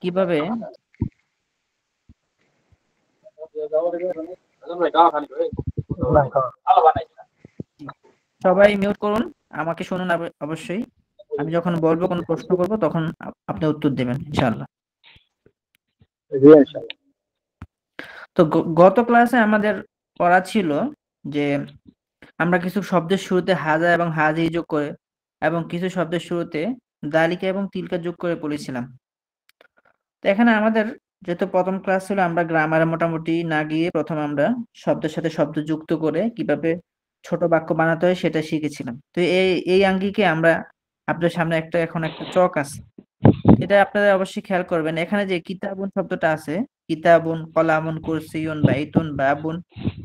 কিভাবে সবাই মিউট করুন, আমাকে শুনুন অবশ্যই। আমি যখন বলবো কোনো প্রশ্ন করব তখন আপনি উত্তর দেবেন ইনশাআল্লাহ। জি ইনশাআল্লাহ। তো গত ক্লাসে আমাদের পড়া ছিল যে আমরা কিছু শব্দের শুরুতে হাজা এবং হাজি যোগ করে এবং কিছু শব্দের শুরুতে দালিকা এবং তিলকা যোগ করে পড়েছিলাম। তো এখানে আমাদের যেহেতু প্রথম ক্লাস ছিল, আমরা গ্রামারে মোটামুটি না গিয়ে প্রথম আমরা শব্দের সাথে শব্দ যুক্ত করে কিভাবে ছোট বাক্য বানাতে হয় সেটা শিখেছিলাম। তো এই আঙ্গিকে আমরা আপনাদের সামনে এখন একটা চক আছে, এটা আপনারা অবশ্যই খেয়াল করবেন। এখানে যে কিতাবুন শব্দটা আছে, কিতাবুন, কলামুন, কুরসিয়ুন, বাইতুন, বাবুন,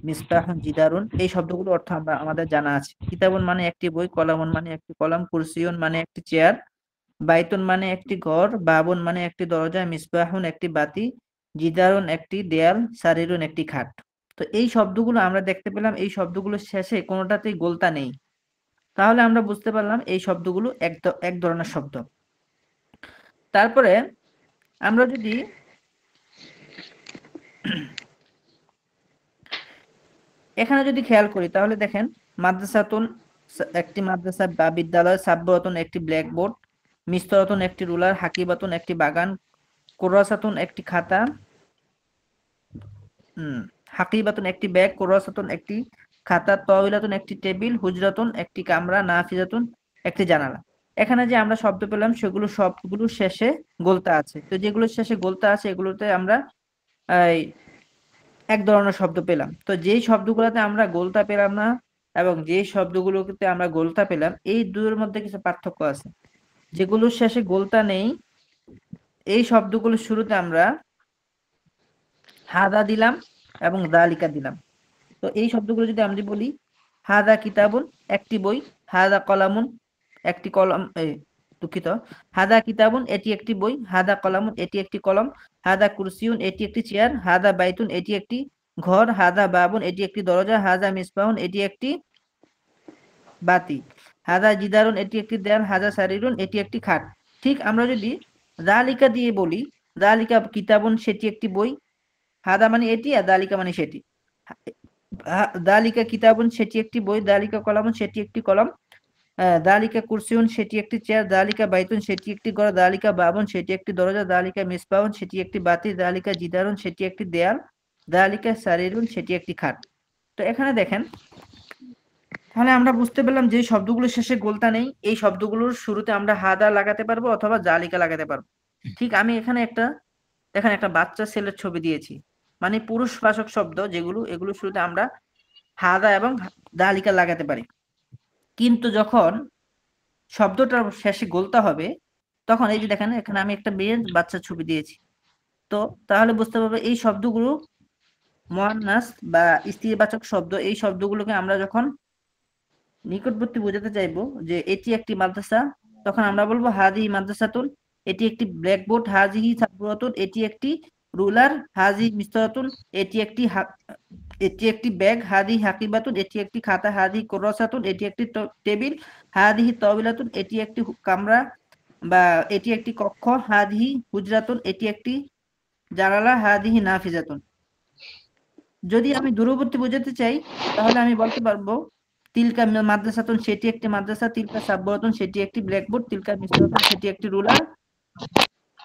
মিসবাহুন, জিদারুন, এই শব্দগুলো অর্থ আমাদের জানা আছে। কিতাবুন মানে একটি বই, কলামুন মানে একটি কলম, কুরসিয়ুন মানে একটি চেয়ার, বাইতুন মানে একটি ঘর, বাবুন মানে একটি দরজা, মিসবাহুন একটি বাতি, জিদারুন একটি দেয়াল, সারিরুন একটি খাট। তো এই শব্দগুলো আমরা দেখতে পেলাম, এই শব্দগুলোর শেষে কোনোটাতেই গোলতা নেই। তাহলে আমরা বুঝতে পারলাম এই শব্দগুলো এক ধরনের শব্দ। তারপরে আমরা যদি এখানে যদি খেয়াল করি তাহলে দেখেন, মাদ্রাসাতুন একটি মাদ্রাসা বা বিদ্যালয়, সাব্বরাতুন একটি ব্ল্যাকবোর্ড, মিস্তরাতুন একটি রুলার, হাকিবাতুন একটি বাগান, কুরাসাতুন একটি খাতা, হাকিবাতুন একটি ব্যাগ, কুরাসাতুন একটি খাতা, তাওইলাতুন একটি টেবিল, হুজরাতুন একটি কামরা, নাফিজাতুন একটি জানালা। এখানে যে আমরা শব্দ পেলাম সেগুলো সবগুলোর শেষে গোলতা আছে। তো যেগুলোর শেষে গোলতা আছে এগুলোতে আমরা এই এক ধরনের শব্দ পেলাম। তো যেই শব্দগুলোতে আমরা গোলতা পেলাম না এবং যেই শব্দগুলোতে আমরা গোলতা পেলাম, এই দুইয়ের মধ্যে কিছু পার্থক্য আছে। যেগুলোর শেষে গোলতা নেই এই শব্দগুলোর শুরুতে আমরা হাদা দিলাম এবং দালিকা দিলাম। তো এই শব্দগুলো যদি আমি বলি, হাদা কিতাবুন একটি বই, হাদা কলামুন একটি কলম, দুঃখিত, হাদা কিতাবুন এটি একটি বই, হাদা কলামুন এটি একটি কলম, হাদা কুরসিউন এটি একটি চেয়ার, হাদা বাইতুন এটি একটি ঘর, হাদা বাবুন এটি একটি দরজা, হাদা মিসবাহুন এটি একটি বাতি, হাদা জিদারুন এটি একটি দেয়াল, হাদা সারিরুন এটি একটি খাট। ঠিক আমরা যদি দালিকা দিয়ে বলি, দালিকা কিতাবুন সেটি একটি বই, হাদা মানে এটি আর দালিকা মানে সেটি, দালিকা কিতাবুন সেটি একটি বই, দালিকা কলামুন সেটি একটি কলম, দালিকা কুরসিউন সেটি একটি চেয়ার, দালিকা বাইতুন সেটি একটি ঘর, দালিকা বাবুন সেটি একটি দরজা, দালিকা মিসবাহুন সেটি একটি বাতি, দালিকা জিদারুন সেটি একটি দেয়াল, দালিকা সারিরুন সেটি একটি খাট। তো এখানে দেখেন, তাহলে আমরা বুঝতে পেলাম যে শব্দগুলোর শেষে গোলতা নেই এই শব্দগুলোর শুরুতে আমরা হাদা লাগাতে পারবো অথবা জালিকা লাগাতে পারবো। ঠিক আমি এখানে একটা বাচ্চা ছেলের ছবি দিয়েছি, মানে পুরুষবাচক শব্দ যেগুলো, এগুলো শুরুতে আমরা হাদা এবং দালিকা লাগাতে পারি। কিন্তু যখন শব্দটার শেষে গোলতা হবে তখন এই যে দেখেন, এখানে আমি একটা মেয়ের বাচ্চার ছবি দিয়েছি। তো তাহলে বুঝতে পারবে এই শব্দগুলো মুয়ান্নাস বা স্ত্রীবাচক শব্দ। এই শব্দগুলোকে আমরা যখন নিকটবর্তী বোঝাতে চাইবো যে এটি একটি মাদ্রাসা, তখন আমরা বলবো হাজি মাদ্রাসাতুন, এটি একটি ব্ল্যাকবোর্ড, হাজিহি সাবুরাতুন, এটি একটি রুলার, হাজি মিস্তরাতুন, এটি একটি ব্যাগ, হাদি হাকিবাতুন, এটি একটি খাতা, হাদি কুরাসাতুন, এটি একটি টেবিল, হাদিহি তাওবিলাতুন, এটি একটি কামরা বা এটি একটি কক্ষ, হাদিহি হুজরাতুন, এটি একটি জানালা, হাদিহি নাফিজাতুন। যদি আমি দূরবর্তী বোঝাতে চাই তাহলে আমি বলতে পারবো তিলকা মাদ্রাসাতুন সেটি একটি মাদ্রাসা, তিলকা সাববরাতুন সেটি একটি ব্ল্যাকবোর্ড, তিলকা মিসরাতুন সেটি একটি রুলার।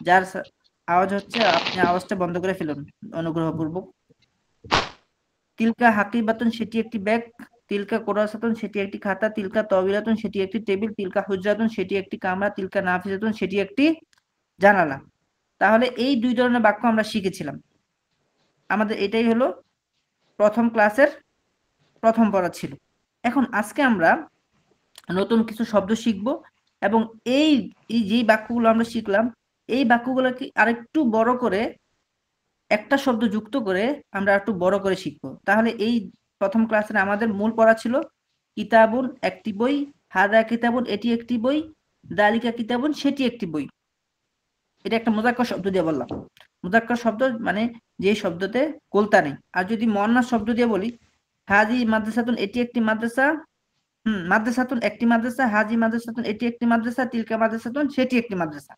যার আওয়াজ হচ্ছে আপনি আওয়াজটা বন্ধ করে ফেলুন অনুগ্রহপূর্বক। তিলকা হাকিবাতুন সেটি একটি ব্যাগ, তিলকা কুরাসাতুন সেটি একটি খাতা, তিলকা তাওবিলাতুন সেটি একটি টেবিল, তিলকা হুজরাতুন সেটি একটি কামরা, তিলকা নাফিজাতুন সেটি একটি জানালা। তাহলে এই দুই ধরনের বাক্য আমরা শিখেছিলাম। আমাদের এটাই হলো প্রথম ক্লাসের প্রথম পড়া ছিল। এখন আজকে আমরা নতুন কিছু শব্দ শিখব এবং এই যেই বাক্যগুলো আমরা শিখলাম এই বাক্যগুলোকে আরেকটু বড় করে একটা শব্দ যুক্ত করে আমরা একটু বড় করে শিখবো। তাহলে এই প্রথম ক্লাসের আমাদের মূল পড়া ছিল কিতাবুন একটি বই, হাদা কিতাবুন এটি একটি বই, দালিকা কিতাবুন সেটি একটি বই। এটা একটা মুযাক্কার শব্দ দিয়ে বললাম। মুযাক্কার শব্দ মানে যে শব্দতে গোলতা নেই। আর যদি মুয়ান্নাস শব্দ দিয়ে বলি, হাজি মাদ্রাসাতুন এটি একটি মাদ্রাসা, মাদ্রাসাতুন একটি মাদ্রাসা, হাজি মাদ্রাসাতুন এটি একটি মাদ্রাসা, তিলকা মাদ্রাসাতুন সেটি একটি মাদ্রাসা।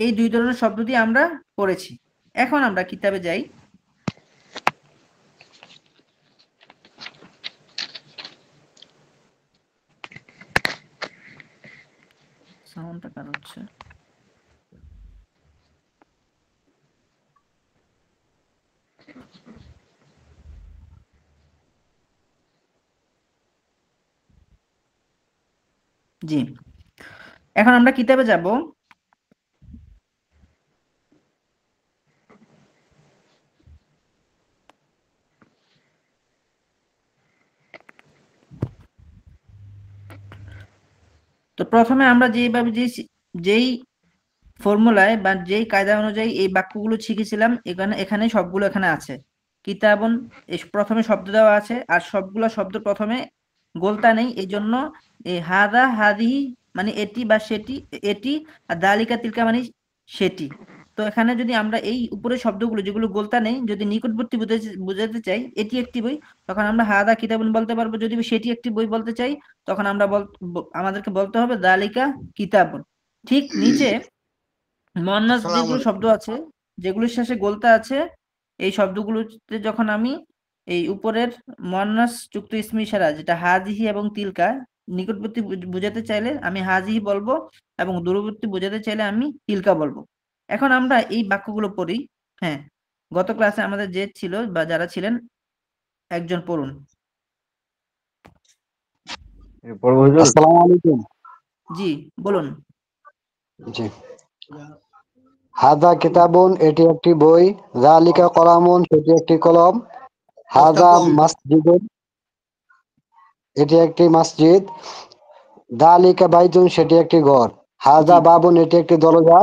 এই দুই ধরনের শব্দ দিয়ে আমরা পড়েছি। এখন আমরা কিতাবে যাই। সাউন্ডটা কার হচ্ছে? জি, এখন আমরা কিতাবে যাব। তো প্রথমে আমরা যেইভাবে যেই ফর্মুলায় বা যেই কায়দা অনুযায়ী এই বাক্যগুলো শিখেছিলাম, এখানে সবগুলো এখানে আছে। কিতাবুন, প্রথমে শব্দ দেওয়া আছে, আর সবগুলো শব্দ প্রথমে গোলতা নেই। এই জন্য এই হাদা হাদিহি মানে এটি বা সেটি, এটি, আর দালিকা তিলকা মানে সেটি। তো এখানে যদি আমরা এই উপরের শব্দগুলো যেগুলো গোলতা নেই, যদি নিকটবর্তী বুঝাতে চাই এটি একটি বই, তখন আমরা হাদা কিতাবুন বলতে পারবো। যদি সেটি একটি বই বলতে চাই, তখন আমরা আমাদেরকে বলতে হবে দালিকা কিতাবুন। ঠিক নিচে মন্নাস যেগুলো শব্দ আছে, যেগুলোর শেষে গোলতা আছে, এই শব্দগুলোতে যখন আমি এই উপরের মন্নাস যুক্ত ইসমি ইশারা যেটা হাজিহি এবং তিলকা, নিকটবর্তী বোঝাতে চাইলে আমি হাজিহি বলবো, এবং দূরবর্তী বোঝাতে চাইলে আমি তিলকা বলবো। এখন আমরা এই বাক্যগুলো পড়ি। হ্যাঁ, গত ক্লাসে আমাদের যে ছিল বা যারা ছিলেন একজন পড়ুন। আসসালামু আলাইকুম। জি বলুন। জি, হাদা কিতাবুন, এটি একটি বই। যালিকা কলামুন, সেটি একটি কলম। হাদা মসজিদুন, এটি একটি মসজিদ। যালিকা বাইতুন, সেটি একটি ঘর। হাদা জি বাবুন, এটি একটি দরজা।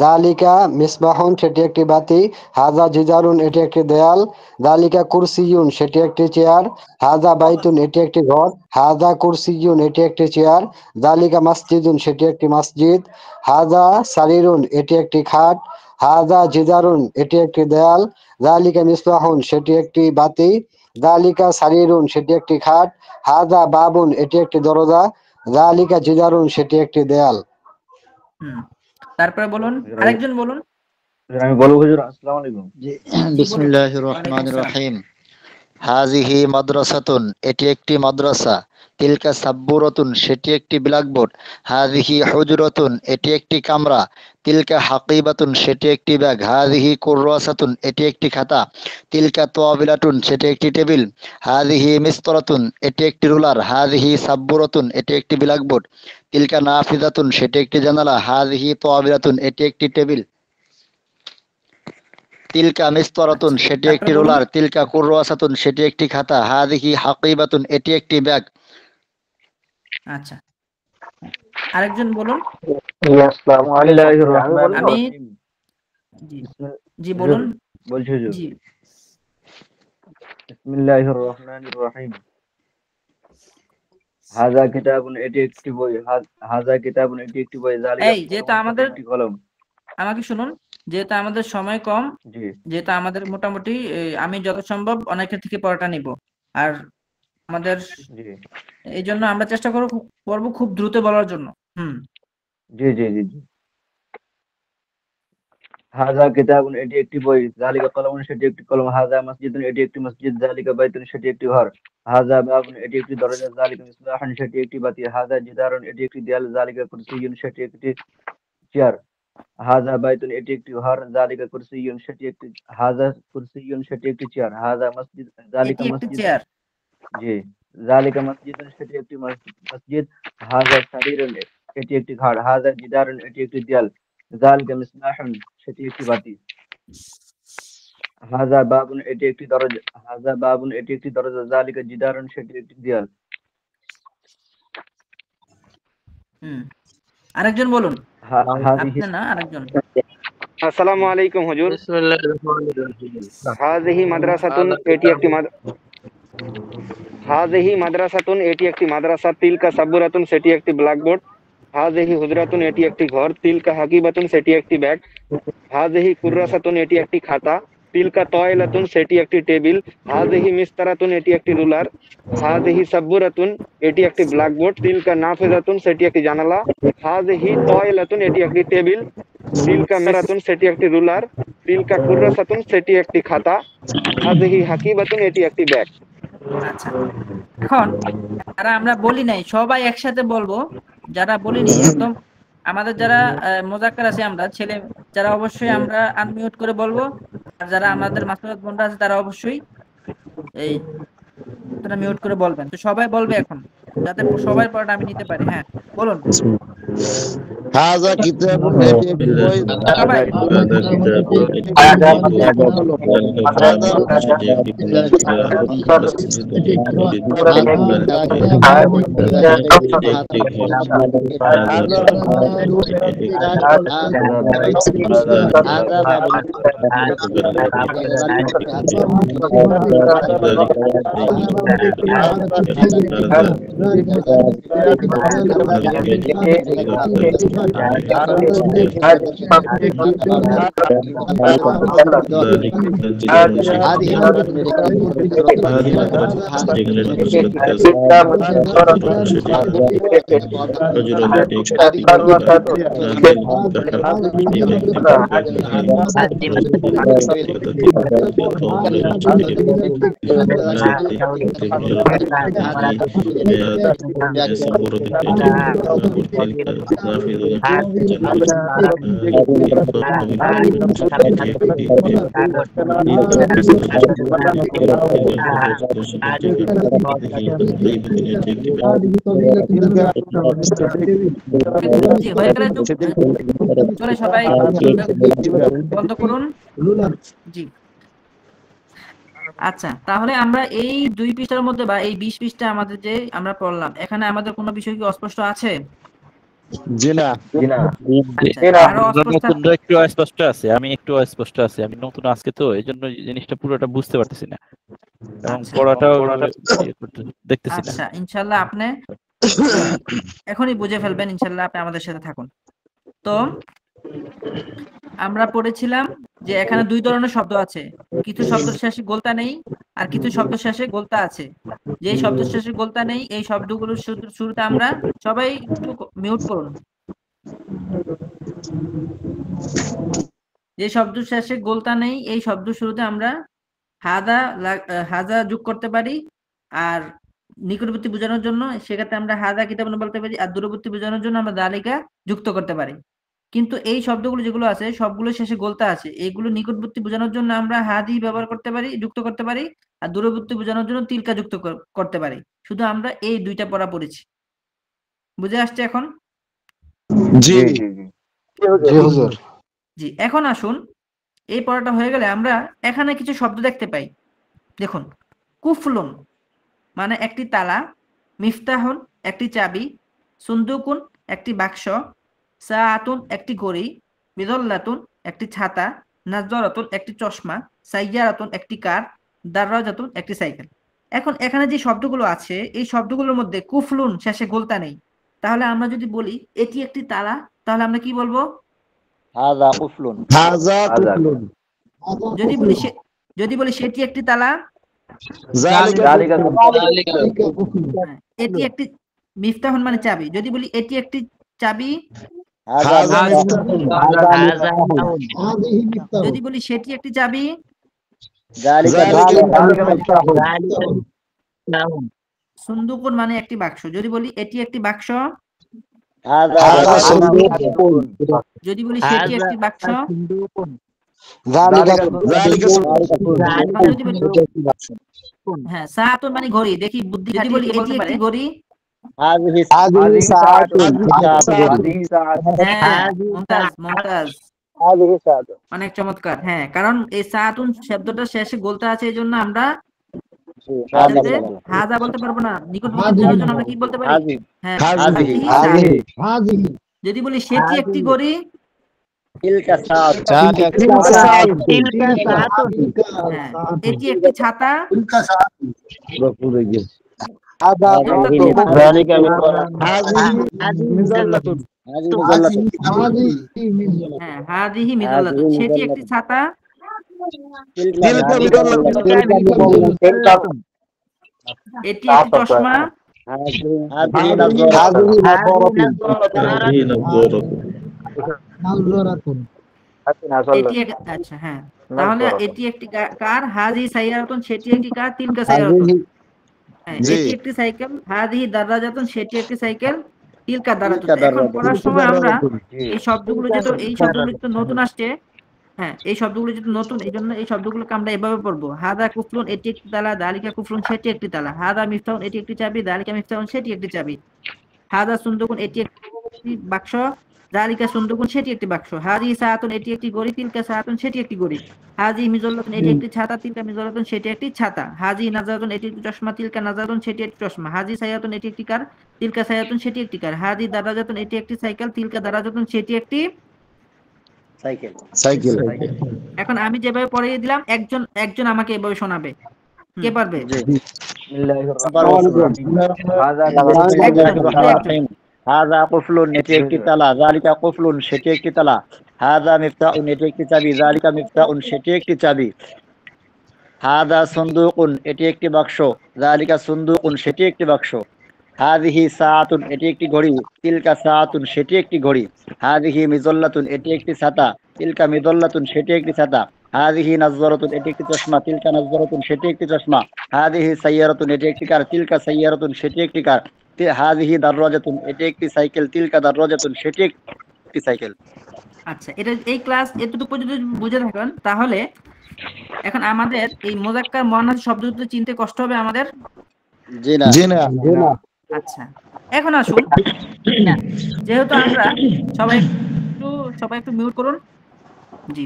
যালিকা মিসবাহুন, সেটি একটি বাতি। হাদা জিদারুন, এটি একটি দেয়াল। যালিকা কুরসিয়ুন, সেটি একটি চেয়ার। হাদা বাইতুন, এটি একটি ঘর। হাদা কুরসিয়ুন, এটি একটি চেয়ার। যালিকা মসজিদুন, সেটি একটি মসজিদ। হাদা সারিরুন, এটি একটি খাট। হাদা জিদারুন, এটি একটি দেয়াল। যালিকা মিসবাহুন, সেটি একটি বাতি। যালিকা সারিরুন, সেটি একটি খাট। হাদা বাবুন, এটি একটি দরজা। যালিকা জিদারুন, সেটি একটি দেয়াল। হুম, তারপরে বলুন, আরেকজন বলুন। আমি বলবো হুজুর, আসসালামু আলাইকুম। জি, বলুন। বিসমিল্লাহির ওয়ালাইকুম রহমানির আসসালাম। রহিম। হাজিহি মাদ্রাসাতুন, এটি একটি মাদ্রাসা। তিলকা সাব্বুরাতুন, সেটি একটি ব্ল্যাকবোর্ড। হাজিহি হুজরাতুন, এটি একটি কামরা। তিলকা হাকিবাতুন, সেটি একটি ব্যাগ। হাজিহি কুররাসাতুন, এটি একটি খাতা। তিলকা তোয়াবিলাতুন, সেটি একটি টেবিল। হাজিহি মিসতরাতুন, এটি একটি রুলার। হাজিহি সাব্বুরাতুন, এটি একটি ব্ল্যাকবোর্ড। তিলকা নাফিজাতুন, সেটি একটি জানালা। হাজিহি তোয়াবিলাতুন, এটি একটি টেবিল। তিলকা মিসতরাতুন, আচ্ছা, সেটি তারপরে একটি বলুন। রোলার। তিলকা কুররাসাতুন, সেটি একটি খাতা। হাযিহি হাকিবাতুন, এটি একটি ব্যাগ। আচ্ছা, আরেকজন বলুন। আসসালামু আলাইকুম। বিসমিল্লাহির আমি রহমানির বলবো? আমি রহিম। জি বিসমিল- জি হুজুর, বলুন। বলছি হুজুর। জি বিসমিল্লাহির রহমানির রহিম। হাযা কিতাবুন, এটি একটি বই। হাযা কিতাবুন, এটি একটি বই। যালিকা এই যেহেতু কলমুন, সেটি আমাদের, একটি কলম। আমাকে শুনুন, যেহেতু আমাদের সময় কম, জি যেহেতু আমাদের মোটামুটি আমি যত সম্ভব অনেকের থেকে পড়াটা নিব, আর আমাদের জি এই জন্য আমরা চেষ্টা করবো খুব দ্রুত বলার জন্য। হুম, জি জি জি জি। হাযা কিতাবুন, এটি একটি বই। যালিকা কলমুন, সেটি একটি কলম। হাযা মসজিদুন, এটি একটি মসজিদ। যালিকা বাইতুন, সেটি একটি ঘর। হাযা বাবুন, এটি একটি দরজা। যালিকা মিসবাহুন, সেটি একটি বাতি। হাযা জিদারুন, এটি একটি দেয়াল। যালিকা কুরসিয়ুন, সেটি একটি চেয়ার। হাযা বাইতুন, এটি একটি ঘর। যালিকা কুরসিয়ুন, সেটি একটি হাযা কুরসিয়ুন, সেটি একটি চেয়ার। হাযা মসজিদ, এটি যালিকা একটি মসজিদ। চেয়ার। জি, যালিকা মসজিদুন, সেটি একটি মসজিদ। হাযা সারিরুন, এটি একটি ঘর। হাযা জিদারুন, এটি একটি দেয়াল। যালিকা মিসবাহুন, সেটি একটি বাতি। হাযা বাবুন, এটি একটি দরজা। হাযা বাবুন, এটি একটি দরজা। যালিকা জিদারুন, সেটি একটি দেয়াল। হুম, আরেকজন বলুন। হাযিহি আপনি না, আরেকজন। আসসালামু আলাইকুম হুজুর। বিসমিল্লাহির রহমানির রহিম। হাযিহি মাদ্রাসাতুন, এটি একটি হাযিহি মাদ্রাসাতুন, এটি একটি মাদ্রাসা। তিলকা সাব্বুরাতুন, সেটি একটি ব্ল্যাকবোর্ড। হাযিহি হুজরাতুন, এটি একটি ঘর। তিলকা হাকিবাতুন, সেটি একটি ব্যাগ। হাযিহি কুররাসাতুন, এটি একটি খাতা। তিলকা তয়লাতুন সেটি একটি টেবিল, হাযিহি মিসতারাতুন এটি একটি রুলার, হাযিহি সাব্বুরাতুন এটি একটি ব্ল্যাকবোর্ড, তিলকা নাফিযাতুন সেটি একটি জানালা, হাযিহি তয়লাতুন এটি একটি টেবিল, তিলকা মিসতারাতুন সেটি একটি রুলার, তিলকা কুররাসাতুন সেটি একটি খাতা, হাযিহি হাকিবাতুন এটি একটি ব্যাগ। আচ্ছা, এখন যারা আমরা বলি নাই সবাই একসাথে বলবো, যারা বলিনি একদম আমাদের যারা মোজাক্কার আছে আমরা ছেলে, যারা অবশ্যই আমরা আনমিউট করে বলবো, আর যারা আমাদের মাসুরাত বোনরা আছে তারা অবশ্যই এই তারা মিউট করে বলবেন। তো সবাই বলবে এখন, যাতে সবাই পড়াটা আমি নিতে পারি। হ্যাঁ বলুন হাযা কিতাবুন এটি একটি বই সবাই। জি হয়ে গেলে চলে সবাই বন্ধ করুন। জি আচ্ছা, তাহলে আমরা এই 2 পৃষ্ঠার মধ্যে বা এই 20 পৃষ্ঠা আমাদের যে আমরা পড়লাম, এখানে আমাদের কোনো বিষয় কি অস্পষ্ট আছে? জি না। আচ্ছা, আরো অস্পষ্ট একটু অস্পষ্ট আছে, আমি একটু অস্পষ্ট আছে, আমি নতুন আজকে তো এই জন্য জিনিসটা পুরোটা বুঝতে পারতেছি না এবং পড়াটাও দেখতেছি না। আচ্ছা ইনশাআল্লাহ আপনি এখনই বুঝে ফেলবেন, ইনশাআল্লাহ আপনি আমাদের সাথে থাকুন। তো আমরা পড়েছিলাম যে এখানে 2 ধরনের শব্দ আছে, কিছু শব্দ শেষে গোলতা নেই আর কিছু শব্দ শেষে গোলতা আছে। যে শব্দ শেষে গোলতা নেই এই শব্দগুলোর শুরুতে আমরা সবাই একটু মিউট করুন। যে শব্দ শেষে গোলতা নেই এই শব্দ শুরুতে আমরা হাজা যোগ করতে পারি, আর নিকটবর্তী বোঝানোর জন্য সেক্ষেত্রে আমরা হাজা কিতাবুন বলতে পারি, আর দূরবর্তী বোঝানোর জন্য আমরা দালিকা যুক্ত করতে পারি। কিন্তু এই শব্দগুলো যেগুলো আছে সবগুলো শেষে গোলতা আছে, এইগুলো নিকটবর্তী বোঝানোর জন্য আমরা হাদি ব্যবহার করতে পারি, যুক্ত করতে পারি, আর দূরবর্তী বোঝানোর জন্য তিলকা যুক্ত করতে পারি। শুধু আমরা এই 2টা পড়া পড়েছি, বুঝে আসছে এখন? জি জি হুজুর। জি এখন আসুন, এই পড়াটা হয়ে গেলে আমরা এখানে কিছু শব্দ দেখতে পাই। দেখুন, কুফলুন মানে একটি তালা, মিফতাহুন একটি চাবি, সুন্দুকুন একটি বাক্স, সাআতুন একটি ঘড়ি, বিদল্লাতুন একটি ছাতা, নাজরাতুন একটি চশমা, সাইয়ারাতুন একটি কার, দাররাজাতুন একটি সাইকেল। এখন এখানে যে শব্দগুলো আছে এই শব্দগুলোর মধ্যে কুফলুন শেষে গোলতা নেই, তাহলে আমরা যদি বলি এটি একটি তালা, তাহলে আমরা কি বলবো? হাযা কুফলুন। হাযা কুফলুন। যদি বলি সেটি একটি তালা, এটি একটি মিফতাহুন মানে চাবি। যদি বলি এটি একটি চাবি, যদি বলি সেটি একটি চাবি, সুন্দুকুন মানে একটি বাক্স। যদি বলি এটি একটি বাক্স, যদি বলি সেটি একটি বাক্স, হ্যাঁ সাআতুন মানে ঘড়ি। দেখি বুদ্ধি, যদি বলি এটি একটি ঘড়ি, মুমতাজ অনেক চমৎকার। হ্যাঁ কারণ এই সাআতুন শব্দটা শেষে গোলতা আছে, এই জন্য আমরা হাজা বলতে পারবো না, নিকটবর্তী বোঝানোর জন্য আমরা কি বলতে পারি? হ্যাঁ হাযিহি। যদি বলি সেটি একটি ঘড়ি, এটি একটি ছাতা, হাযিহি মিযাল্লাতুন সেটি একটি ছাতা, তিলকা মিদল্লাতুন। এটি একটি চশমা। হাযিহি নাযরাতুন। আচ্ছা হ্যাঁ, তাহলে এটি একটি কার, হাযিহি সাইয়ারাতুন সেটি একটি কার, তিলকা সাইয়ারাতুন। হ্যাঁ, এটি একটি সাইকেল, হাযিহি দারাজাতুন সেটি একটি সাইকেল, তিলকা দারাজাতুন। এখন পড়ার সময় আমরা এই শব্দগুলো যেহেতু নতুন আসছে, হ্যাঁ এই শব্দগুলো যেহেতু নতুন, এই জন্য এই শব্দগুলোকে আমরা এভাবে পড়বো। হাদা কুফলুন এটি একটি তালা, দালিকা কুফলুন সেটি একটি তালা। হাদা মিফতাহুন এটি একটি চাবি, দালিকা মিফতাহুন সেটি একটি চাবি। হাদা সুন্দুকুন এটি একটি বাক্স, দালিকা সুন্দুকুন সেটি একটি বাক্স। হাজি সাআতুন এটি একটি ঘড়ি, তিলকা সাআতুন সেটি একটি ঘড়ি। হাজি মিজল্লাতুন এটি একটি ছাতা, তিলকা মিজল্লাতুন সেটি একটি ছাতা। হাজি নাজারাতুন এটি একটি চশমা, তিলকা নাজারাতুন সেটি একটি চশমা। হাজি সাইয়াতুন এটি একটি কার, তিলকা সাইয়াতুন সেটি একটি কার। হাজি দারাজাতুন এটি একটি সাইকেল, তিলকা দারাজাতুন সেটি একটি সাইকেল। এখন আমি যেভাবে পড়িয়ে দিলাম একজন একজন আমাকে এভাবে শোনাবে, কে পারবে? হাযা কুফলুন এটি একটি তালা, যালিকা কুফলুন সেটি একটি তালা। হাযা মিফতাহুন এটি একটি চাবি, যালিকা মিফতাহুন সেটি একটি চাবি। হাযা সুন্দুকুন এটি একটি বাক্স, যালিকা সুন্দুকুন সেটি একটি বাক্স। হাযিহি সাআতুন এটি একটি ঘড়ি, তিলকা সাআতুন সেটি একটি ঘড়ি। হাযিহি মিজল্লাতুন এটি একটি ছাতা, তিলকা মিজল্লাতুন সেটি একটি ছাতা। হাযিহি নাযরাতুন এটি একটি চশমা, তিলকা নাযরাতুন সেটি একটি চশমা। হাযিহি সাইয়ারাতুন এটি একটি কার, তিলকা সাইয়ারাতুন সেটি একটি কার। হাযিহি দাররাজাতুন এটি একটি সাইকেল, তিলকা দাররাজাতুন সেটি একটি সাইকেল। আচ্ছা, এটা এই ক্লাস এতটুকু পর্যন্ত বুঝে থাকেন, তাহলে এখন আমাদের এই মুযাক্কার মুআন্নাস শব্দ দুটো চিনতে কষ্ট হবে আমাদের। জি না। আচ্ছা, এখন আসুন, যেহেতু আমরা সবাই একটু মিউট করুন। জি,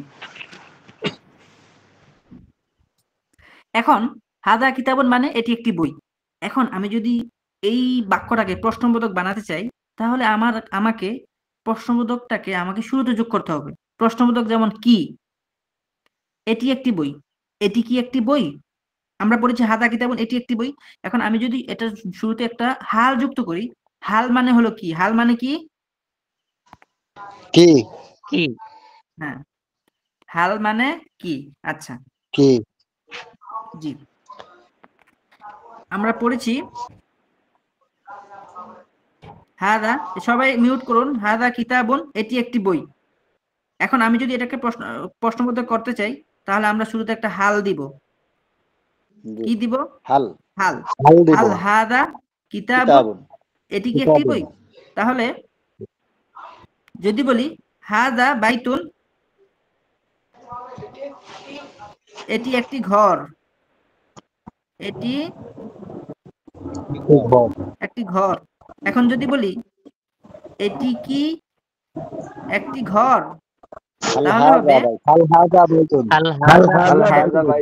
এখন হাদা কিতাবুন মানে এটি একটি বই। এখন আমি যদি এই বাক্যটাকে প্রশ্নবোধক বানাতে চাই, তাহলে আমাকে প্রশ্নবোধকটাকে আমাকে শুরুতে যোগ করতে হবে। প্রশ্নবোধক যেমন কি, এটি একটি বই, এটি কি একটি বই? আমরা পড়েছি হাদা কিতাবুন এটি একটি বই। এখন আমি যদি এটা শুরুতে একটা হাল যুক্ত করি, হাল মানে হলো কি? হাল মানে কি? কি হ্যাঁ, হাল মানে কি? আচ্ছা, কি জি, আমরা পড়েছি হাদা, সবাই মিউট করুন। হাদা কিতাবুন এটি একটি বই। এখন আমি যদি এটাকে প্রশ্নবোধক করতে চাই, তাহলে আমরা শুরুতে একটা হাল দিব। কি দিব? হাল হাল। দিব। হাল হাদা কিতাবুন এটি কি একটি বই? তাহলে যদি বলি হাদা বাইতুন এটি একটি ঘর, এটি একটি ঘর। এখন যদি বলি এটি কি একটি ঘর, তাহলে হবে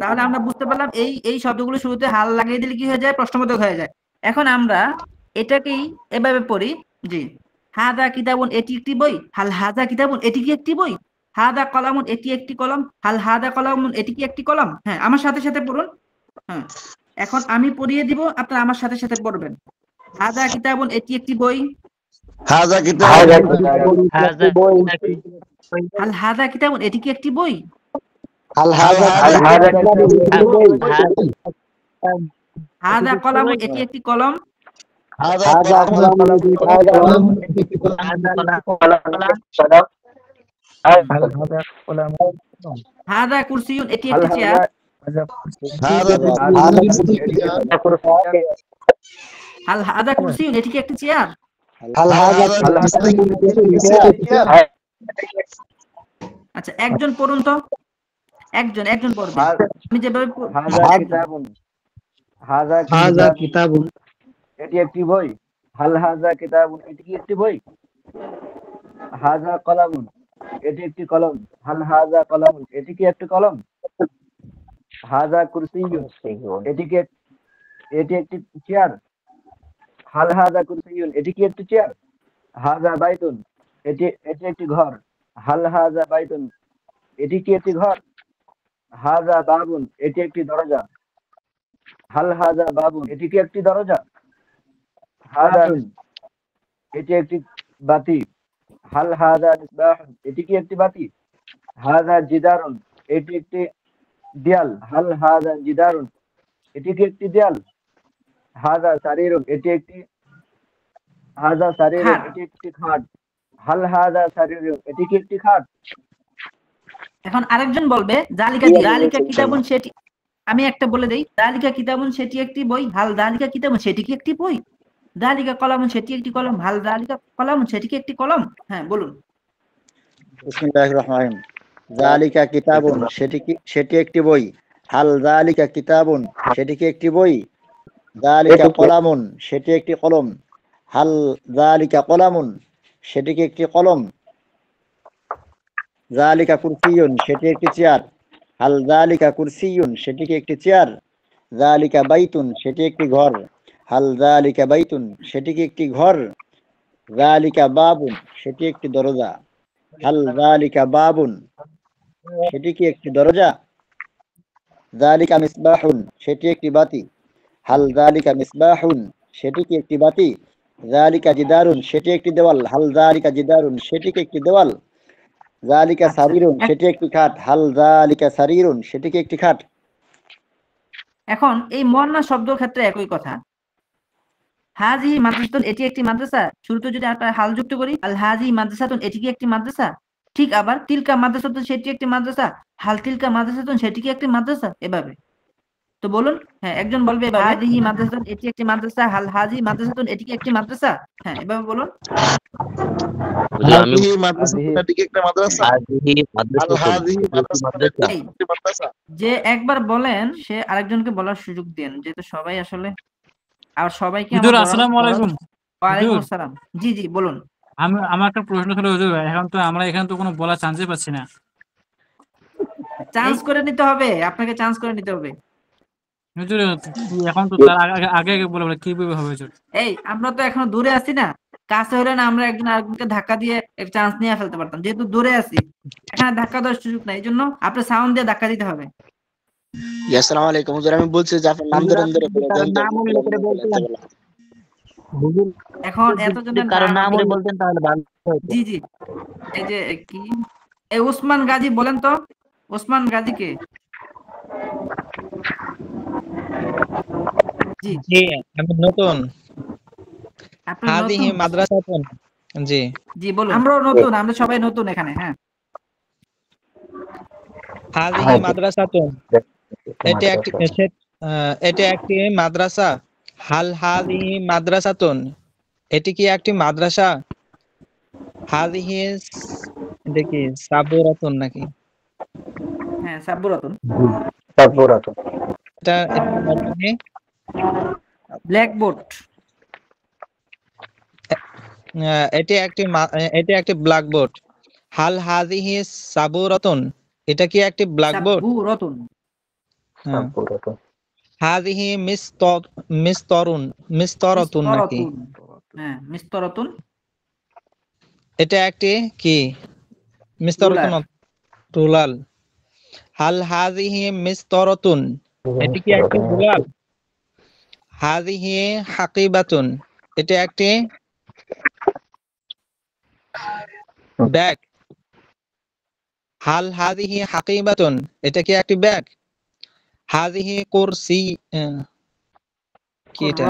তাহলে আমরা বুঝতে পারলাম এই শব্দগুলো শুরুতে হাল লাগিয়ে দিলে কি হয়ে যায়? প্রশ্নবোধক হয়ে যায়। এখন আমরা এটাকেই এভাবে পড়ি, জি, হাদা কিতাবুন এটি একটি বই, হাল হাদা কিতাবুন এটি কি একটি বই, হাদা কলামুন এটি একটি কলম, হাল হাদা কলামুন এটি কি একটি কলম। হ্যাঁ, আমার সাথে সাথে পড়ুন। হ্যাঁ, এখন আমি পড়িয়ে দিব, আপনারা আমার সাথে সাথে পড়বেন। হাদা কিতাবুন এটি একটি বই, হাযা কিতাবুন হাল হাদা কিতাবুন এটি কি একটি বই, হাদা কলামুন এটি একটি কলম, হাদা কুরসিয়ুন এটি একটি চেয়ার, হাল হাদা কুরসিয়ুন এটি কি একটি চেয়ার। আচ্ছা, একজন পড়ুন তো, একজন পড়বে। আমি যেভাবে হাযা কিতাবুন এটি একটি বই। হাল হাযা কিতাবুন এটি কি একটি বই? হাযা কলামুন এটি একটি কলম। হাল হাযা কলামুন এটি কি একটি কলম? হাযা কুরসিয়ুন এটি একটি চেয়ার। হাল হাযা কুরসিয়ুন এটি কি একটি চেয়ার? হাযা বাইতুন এটি একটি ঘর। হাল হাযা বাইতুন এটি কি একটি ঘর? হাযা বাবুন এটি একটি দরজা। হাল হাযা বাবুন এটি কি একটি দরজা? হাদান এটি একটি বাতি। হাল হাযা মিসবাহুন এটি কি একটি বাতি? হাযা জিদারুন এটি একটি দেয়াল। হাল হাযা জিদারুন, এটি কি একটি দেয়াল? হাযা সারিরুন, এটি একটি খাট। খাট। হাল হাযা সারিরুন, এটি কি একটি খাট? এখন আরেকজন বলবে জালিকা দিয়ে জালিকা কিতাবুন সেটি, আমি একটা বলে দেই, জালিকা কিতাবুন সেটি একটি বই, হাল জালিকা কিতাবুন সেটি কি একটি বই, জালিকা কলামুন সেটি একটি কলম, হাল জালিকা কলামুন সেটি কি একটি কলম। হ্যাঁ বলুন। বিসমিল্লাহির রহমানির রহিম। যালিকা কিতাবুন, সেটি একটি বই। হাল যালিকা কিতাবুন, সেটি কি একটি বই? যালিকা কলামুন, সেটি একটি কলম। হাল যালিকা কলামুন, সেটি কি একটি কলম? যালিকা কুরসিয়ুন, সেটি একটি চেয়ার। হাল যালিকা কুরসিয়ুন, সেটি কি একটি চেয়ার? যালিকা বাইতুন, সেটি একটি ঘর। হাল যালিকা বাইতুন, সেটি কি একটি ঘর? যালিকা বাবুন, সেটি একটি দরজা। হাল যালিকা বাবুন, সেটি কি একটি দরজা? যালিকা মিসবাহুন, সেটি একটি বাতি। হাল যালিকা মিসবাহুন, সেটি কি একটি বাতি? যালিকা জিদারুন, সেটি একটি দেওয়াল। হাল যালিকা জিদারুন, সেটি কি একটি দেওয়াল? যালিকা আচ্ছা, সারিরুন, সেটি একটি খাট। হাল যালিকা সারিরুন, সেটি কি একটি খাট? এখন এই মুয়ান্না শব্দের ক্ষেত্রে একই কথা। হাজি মাদ্রাসাতুন, এটি একটি মাদ্রাসা, শুরুতে যদি একটা হাল যুক্ত করি, আল হাজি মাদ্রাসাতুন, এটি কি একটি মাদ্রাসা। ঠিক আবার তিলকা মাদ্রাসাতুন, সেটি একটি মাদ্রাসা, হাল তিলকা মাদ্রাসাতুন, সেটি কি একটি মাদ্রাসা, এভাবে। তো বলুন। হ্যাঁ, একজন বলবে এভাবে, হাজিহি মাদ্রাসাতুন, এটি একটি মাদ্রাসা, হাল হাজি মাদ্রাসাতুন, এটি কি একটি মাদ্রাসা। হ্যাঁ, এভাবে বলুন। হুজুর আমি হাযিহি মাদ্রাসাতুন, এটি কি একটি মাদ্রাসা? হাযিহি আল মাদ্রাসাতুন, হাযিহি এটি একটি মাদ্রাসাতুন, এটি মাদ্রাসা। এই কি একটি মাদ্রাসা? যে একবার বলেন সে আরেকজনকে বলার সুযোগ দেন, যেহেতু সবাই আসলে, আর সবাইকে আমার হুজুর বলা আসসালামু আলাইকুম। ওয়ালাইকুম হুজুর আসসালাম। জি জি বলুন। আমার একটা প্রশ্ন ছিল হুজুর, এখন তো আমরা এখানে তো কোনো বলার চান্সই পাচ্ছি না। চান্স করে নিতে হবে, আপনাকে চান্স করে নিতে হবে। হুজুর কি এখন তো তার আগে আগে আগে বলে বলে কিভাবে হবে হুজুর? এই আমরা তো এখনো দূরে আছি না, কাছে হলে না আমরা একজন আরেকজনকে ধাক্কা দিয়ে চান্স নিয়ে ফেলতে পারতাম, যেহেতু দূরে আছি এখানে ধাক্কা দেওয়ার সুযোগ নাই, এই জন্য আপনার সাউন্ড দিয়ে ধাক্কা দিতে হবে। জি, আসসালামু আলাইকুম হুজুর, আমি বলছি যে আপনার নাম ধরে ধরে বলে দেন, নাম উল্লেখ করে বলতেন হুজুর, এখন এতজনের কারো নাম নাম আমি উল্লেখ বলতেন তাহলে ভালো হতো। জি জি, এই যে কি, এই ওসমান গাজী বলেন তো, ওসমান গাজী কে? জি জি আমি নতুন। আপনি হাদিহি নতুন? মাদ্রাসাতুন। জি জি বলুন। আমরাও নতুন, আমরা সবাই নতুন এখানে। হ্যাঁ হাদিহি মাদ্রাসাতুন, এটি একটি এটি একটি মাদ্রাসা। হাল হাদিহি মাদ্রাসাতুন, এটি কি একটি মাদ্রাসা? হাদিহি দেখি সাবুরাতুন নাকি? হ্যাঁ সাব্বুরাতুন, এটা মানে ব্ল্যাকবোর্ড। এটি একটি ব্ল্যাকবোর্ড। হাল হাদিহি সাবুরাতুন, এটা কি একটি ব্ল্যাকবোর্ড? সাব্বুরাতুন, হ্যাঁ। হাদিহি মিস্তরাতুন নাকি? মিস্তরাতুন। হ্যাঁ মিস্তরাতুন, এটা একটি কি? মিস্তরাতুন রুলাল। হাল হাদিহি মিস্তরাতুন, এটি কি একটি রুলাল? হাদিহি হাকিবাতুন, এটা একটি ব্যাগ। হাল হাদিহি হাকিবাতুন, এটা কি একটি ব্যাগ? হাদিহি কুরসি, কি এটা?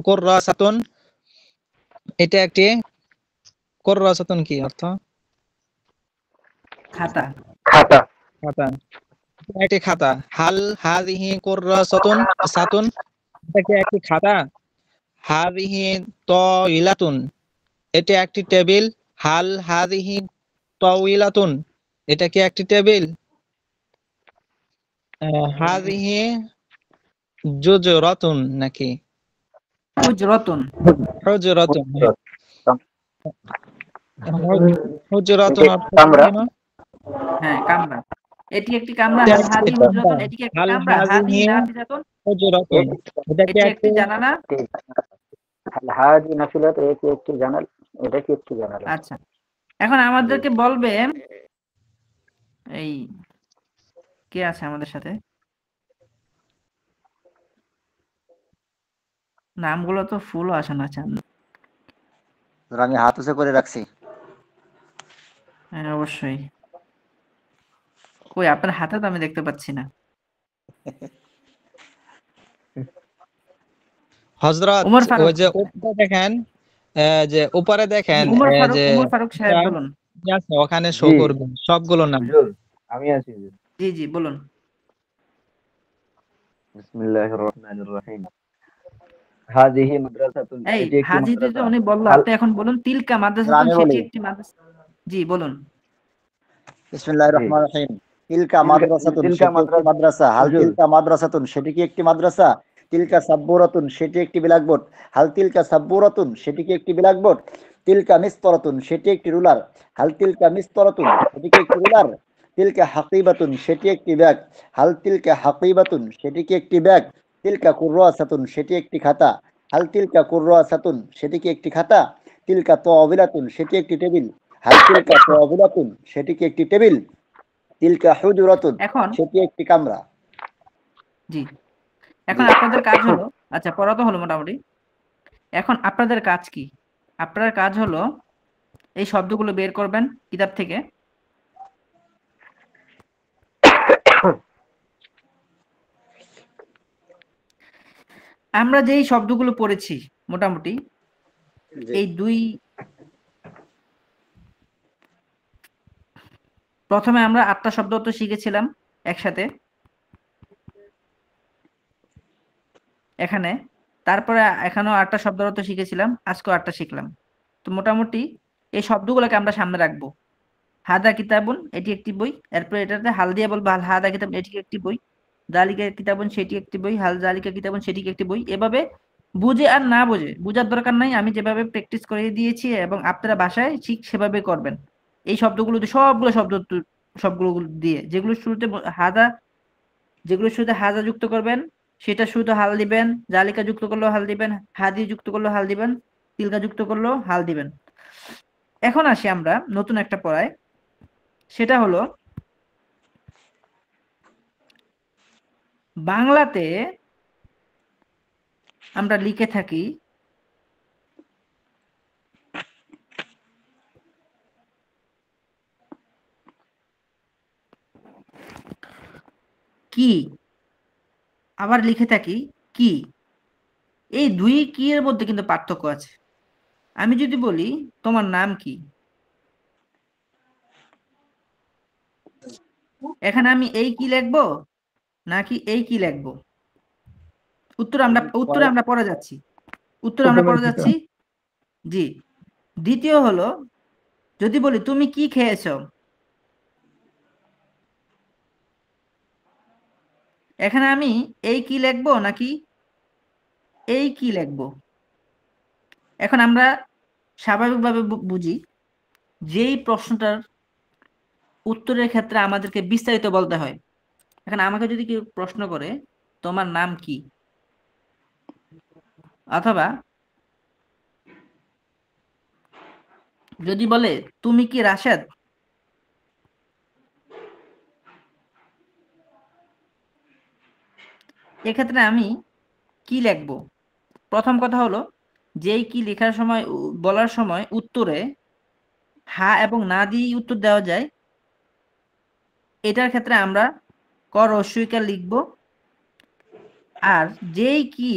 কুররাসাতুন, এটা একটি কুররাসাতুন কি অর্থ? খাতা। খাতা। এটা একটি খাতা। হাল হাদিহি কুররাসাতুন, এটা কি একটি খাতা? হাদিহি তাওইলাতুন, এটা একটি টেবিল। হাল হাদিহি তাওইলাতুন, এটা কি একটি টেবিল? হাদিহি জুজরাতুন নাকি? হুজরাতুন, হুজরাতুন। হুজরাতুন অর্থ কি না? হ্যাঁ কামরা, এটি একটি কামরা। হাল হাদি হুজরাতুন, এটি কি একটি হাল কামরা। হাদি হাদিহি নাফিজাতুন, হুজরাতুন, এটা কি এটি একটি একটি জানালা। হাজি নাফিলাত, এটি একটি জানাল, এটা কি একটি জানালা? আচ্ছা, এখন আমাদেরকে বলবে, এই কে আছে আমাদের সাথে, নামগুলো তো ফুলও আসে না। চান আমি হাত উঁচু করে রাখছি। হ্যাঁ অবশ্যই। কই আপনার হাতে তো আমি দেখতে পাচ্ছি না। হযরত উমর ফারুক। ওই যে উপরে দেখেন, যে উপরে জি, দেখেন যে উমর ফারুক সাহেব বলুন। কি আছে ওখানে শো জি করবে সবগুলো নাম। হুজুর, আমি আছি হুজুর। জি বলুন। বিসমিল্লাহির রহমানির রহিম। হাযিহি মাদ্রাসাতুন, এই এটি একটি হাজি যে মাদ্রাসা। উনি বললো, হাল আপনি এখন বলুন তিলকা মাদ্রাসাতুন, আমি সেটি বলি, একটি মাদ্রাসা। জি বলুন। বিসমিল্লাহির জি রহমানির রহিম। তিলকা তিলকা মাদ্রাসাতুন, তিলকা সেটি একটি মাদ্রাসা। মাদ্রাসা। হাল হুজুর তিলকা মাদ্রাসাতুন, সেটি কি একটি মাদ্রাসা? তিলকা সাব্বুরাতুন, সেটি একটি ব্ল্যাকবোর্ড। হাল তিলকা সাব্বুরাতুন, সেটি কি একটি ব্ল্যাকবোর্ড? তিলকা মিসতরাতুন, সেটি একটি রুলার। হাল তিলকা মিসতরাতুন, সেটি কি একটি রুলার? তিলকা হাকিবাতুন, সেটি একটি ব্যাগ। হাল তিলকা হাকিবাতুন, সেটি কি একটি ব্যাগ? তিলকা কুররাসাতুন, সেটি একটি খাতা। হাল তিলকা কুররাসাতুন, সেটি কি একটি খাতা? তিলকা তাওবিলাতুন, সেটি একটি টেবিল। হাল তিলকা তাওবিলাতুন, সেটি কি একটি টেবিল? তিলকা হুজুরাতুন, এখন সেটি একটি কামরা। জি, জি এখন আপনাদের কাজ হলো, আচ্ছা পড়া তো হলো মোটামুটি, এখন আপনাদের কাজ কি? আপনার কাজ হলো এই শব্দগুলো বের করবেন কিতাব থেকে। আমরা যেই শব্দগুলো পড়েছি মোটামুটি জি এই প্রথমে আমরা 8টা শব্দ তো শিখেছিলাম একসাথে এখানে, তারপরে এখানেও 8টা শব্দ তো শিখেছিলাম, আজকেও 8টা শিখলাম। তো মোটামুটি এই শব্দগুলোকে আমরা সামনে রাখবো। হাদা কিতাবুন, এটি একটি বই। এরপরে এটাতে হাল দিয়ে বলবো হাল হাদা কিতাব, এটি একটি বই। জালিকা কিতাবুন, সেটি একটি বই। হাল জালিকা কিতাবুন, সেটি একটি বই। এভাবে বুঝে আর না বুঝে, বুঝার দরকার নাই, আমি যেভাবে প্র্যাকটিস করে দিয়েছি এবং আপনারা বাসায় ঠিক সেভাবে করবেন। এই শব্দগুলো দিয়ে সবগুলো দিয়ে যেগুলো শুরুতে হাজা যুক্ত করবেন সেটা শুরুতে হাল দিবেন, জালিকা যুক্ত করলেও হাল দিবেন, হাদি যুক্ত করলেও হাল দিবেন, তিলকা যুক্ত করলেও হাল দিবেন। এখন আসি আমরা নতুন একটা পড়ায়, সেটা হলো বাংলাতে আমরা লিখে থাকি কি, আবার লিখে থাকি কি। এই দুই কি এর মধ্যে কিন্তু পার্থক্য আছে। আমি যদি বলি তোমার নাম কি, এখানে আমি এই কি লিখবো নাকি এই কি লিখবো? উত্তরে আমরা পড়ে যাচ্ছি, জি। দ্বিতীয় হলো যদি বলি তুমি কি খেয়েছো, এখানে আমি এই কি লিখবো নাকি এই কি লিখবো? এখন আমরা স্বাভাবিকভাবে বুঝি যেই প্রশ্নটার উত্তরের ক্ষেত্রে আমাদেরকে বিস্তারিত বলতে হয়। এখন আমাকে যদি কেউ প্রশ্ন করে তোমার নাম কি, অথবা যদি বলে তুমি কি রাশেদ, এক্ষেত্রে আমি কি লিখবো? প্রথম কথা হলো যেই কি লেখার সময় বলার সময় উত্তরে হা এবং না দিয়ে উত্তর দেওয়া যায়, এটার ক্ষেত্রে আমরা ক রস্বইকার লিখবো। আর যেই কি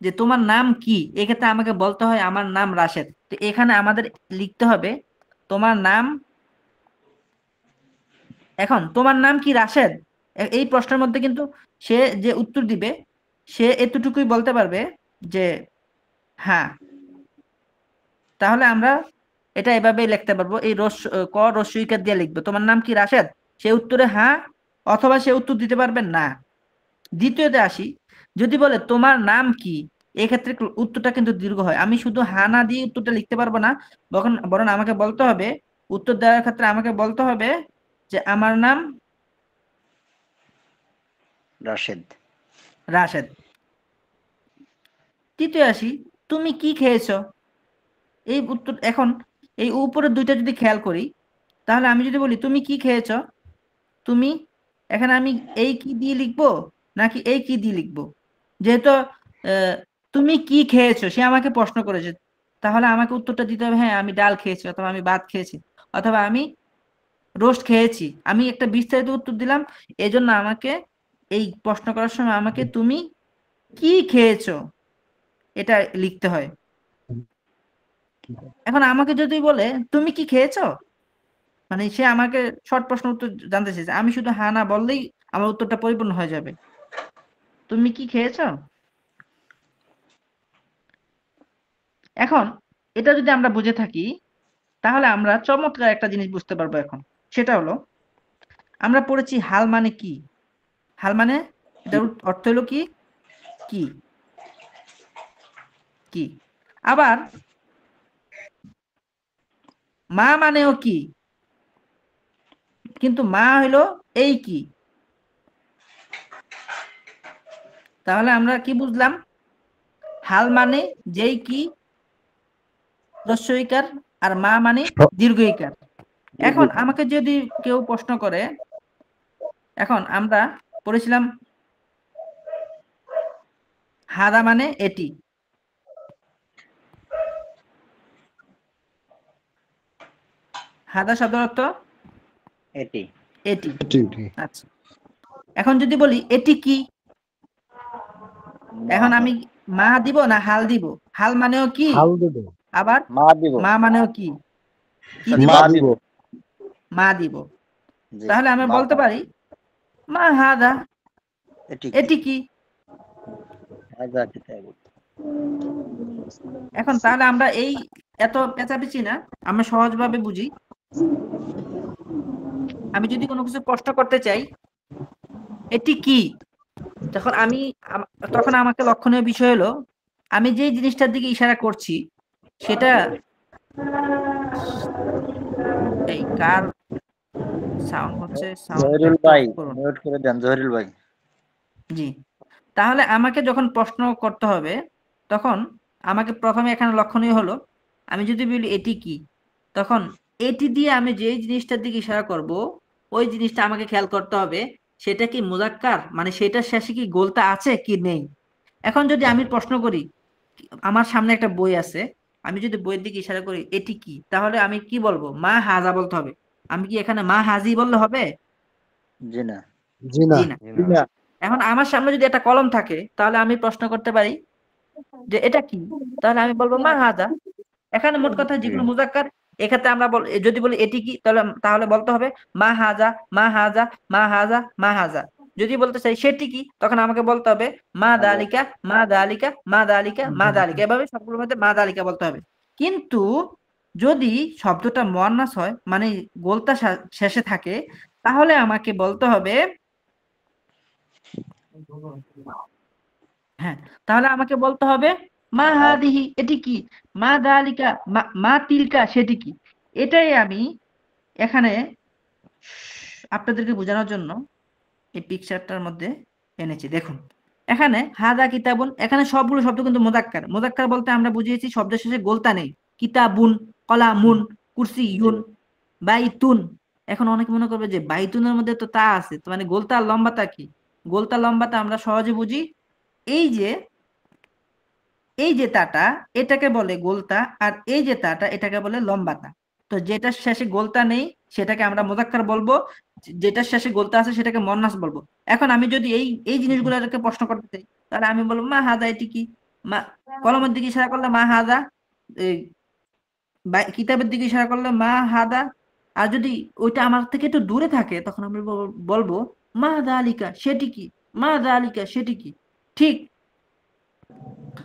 যে তোমার নাম কি, এক্ষেত্রে আমাকে বলতে হয় আমার নাম রাশেদ। তো এখানে আমাদের লিখতে হবে তোমার নাম। এখন তোমার নাম কি রাশেদ, এই প্রশ্নের মধ্যে কিন্তু সে যে উত্তর দিবে সে এতটুকুই বলতে পারবে যে হ্যাঁ। তাহলে আমরা এটা এভাবেই লিখতে পারবো, এই ক রস্বইকার দিয়ে লিখবো তোমার নাম কি রাশেদ, সে উত্তরে হ্যাঁ অথবা সে উত্তর দিতে পারবেন না। দ্বিতীয়তে আসি, যদি বলে তোমার নাম কি, এক্ষেত্রে উত্তরটা কিন্তু দীর্ঘ হয়। আমি শুধু হ্যাঁ না দিয়ে উত্তরটা লিখতে পারবো না, বরং আমাকে বলতে হবে, উত্তর দেওয়ার ক্ষেত্রে আমাকে বলতে হবে যে আমার নাম রাশেদ। রাশেদ। তৃতীয় আসি, তুমি কি খেয়েছো, এই উত্তর এখন এই উপরের দুইটা যদি খেয়াল করি, তাহলে আমি যদি বলি তুমি কি খেয়েছো, তুমি, এখানে আমি এই কি দিয়ে লিখবো নাকি এই কি দিয়ে লিখবো? যেহেতু তুমি কি খেয়েছো সে আমাকে প্রশ্ন করেছে, তাহলে আমাকে উত্তরটা দিতে হবে হ্যাঁ আমি ডাল খেয়েছি, অথবা আমি ভাত খেয়েছি, অথবা আমি রোস্ট খেয়েছি, আমি একটা বিস্তারিত উত্তর দিলাম, এজন্য আমাকে এই প্রশ্ন করার সময় আমাকে তুমি কি খেয়েছো এটা লিখতে হয়। এখন আমাকে যদি বলে তুমি কি খেয়েছো, মানে সে আমাকে শর্ট প্রশ্ন উত্তর জানতে চেয়েছে, আমি শুধু হ্যাঁ না বললেই আমার উত্তরটা পরিপূর্ণ হয়ে যাবে। তুমি কি খেয়েছো? এখন এটা যদি আমরা বুঝে থাকি তাহলে আমরা চমৎকার একটা জিনিস বুঝতে পারবো এখন। সেটা হলো আমরা পড়েছি হাল মানে কি। হাল মানে এটার অর্থ হলো কি কি কি। আবার মা মানেও কি, কিন্তু মা হলো এই কি। তাহলে আমরা কি বুঝলাম? হাল মানে যেই কি হ্রস্বইকার, আর মা মানে দীর্ঘইকার। এখন আমাকে যদি কেউ প্রশ্ন করে, এখন আমরা পড়েছিলাম হাদা মানে এটি, হাদা শব্দের অর্থ এটি এটি। আচ্ছা, এখন যদি বলি এটি কি, এখন আমি মা দিব না হাল দিব? হাল মানেও কি, হাল দেব, আবার মা দিব, মা মানেও কি, কি দিব? মা দিব, মা দিব। জি, তাহলে আমি মা বলতে পারি মা হাদা, এটি এটি কি। হাযা কিতাবুন। এখন তাহলে আমরা এই এত পেঁচাপেচি না, আমরা সহজভাবে বুঝি। আমি যদি কোনো কিছু প্রশ্ন করতে চাই এটি কি, তখন তখন আমাকে লক্ষণীয় বিষয় হলো আমি যে জিনিসটার দিকে ইশারা করছি সেটা এই কার সাউন্ড হচ্ছে, সাউন্ডটা জহিরুল একটু ভাই অফ করুন। মিউট করে দেন, জহিরুল ভাই। জি, তাহলে আমাকে যখন প্রশ্ন করতে হবে তখন আমাকে প্রথমে এখানে লক্ষণীয় হলো আমি যদি বলি এটি কি, তখন এটি দিয়ে আমি যে জিনিসটার দিকে ইশারা করব ওই জিনিসটা আমাকে খেয়াল করতে হবে সেটা কি মুজাক্কার, মানে সেটার শেষে কি গোলতা আছে কি নেই। এখন যদি আমি প্রশ্ন করি আমার সামনে একটা বই আছে, আমি যদি বইয়ের দিকে ইশারা করি এটি কি, তাহলে আমি কি বলবো? মা হাজা বলতে হবে। আমি কি এখানে মা হাজি বললে হবে? জি না, জি না। জি না। এখন আমার সামনে যদি একটা কলম থাকে তাহলে আমি প্রশ্ন করতে পারি যে এটা কি, তাহলে আমি বলবো মা হাজা। এখানে মোট কথা যেগুলো মুজাক্কার, এক্ষেত্রে আমরা যদি বলি এটি কি, তাহলে তাহলে বলতে হবে মা হাজা, মা হাজা, মা হাজা, মা হাজা। যদি বলতে চাই সেটি কি, তখন আমাকে বলতে হবে মা দালিকা, মা দালিকা, মা দালিকা, মা দালিকা। এভাবে সবগুলোর মধ্যে মা দালিকা বলতে হবে। কিন্তু যদি শব্দটা মুয়ান্নাস হয়, মানে গোলতা শেষে থাকে, তাহলে আমাকে বলতে হবে হ্যাঁ, তাহলে আমাকে বলতে হবে মা হাদিহি, এটি কি, মা দালিকা, মা তিলকা, সেটি কি। এটাই আমি এখানে আপনাদেরকে বোঝানোর জন্য এই পিকচারটার মধ্যে এনেছি। দেখুন এখানে হাদা কিতাবুন, এখানে সবগুলো শব্দ কিন্তু মুজাক্কার। মুজাক্কার বলতে আমরা বুঝিয়েছি শব্দের শেষে গোলতা নেই। কিতাবুন, কলামুন, কুরসিয়ুন, বাইতুন। এখন অনেকে মনে করবে যে বাইতুনের মধ্যে তো তা আছে, তো মানে গোলতা আর লম্বাতা কি? গোলতা লম্বাতা আমরা সহজে বুঝি। এই যে এই যে তাটা এটাকে বলে গোলতা, আর এই যে তাটা এটাকে বলে লম্বাতা। তো যেটার শেষে গোলতা নেই সেটাকে আমরা মুজাক্কার বলবো, যেটার শেষে গোলতা আছে সেটাকে মুয়ান্নাস বলবো। এখন আমি যদি এই এই জিনিসগুলোকে প্রশ্ন করতে চাই তাহলে আমি বলবো মা হাদা, এটি কি। মা কলমের দিকে ইশারা করলে মা হাদা, এই কিতাবের দিকে ইশারা করলে মা হাদা। আর যদি ওইটা আমার থেকে একটু দূরে থাকে তখন আমি বলবো মা দালিকা, সেটি কি, মা দালিকা, সেটি কি। ঠিক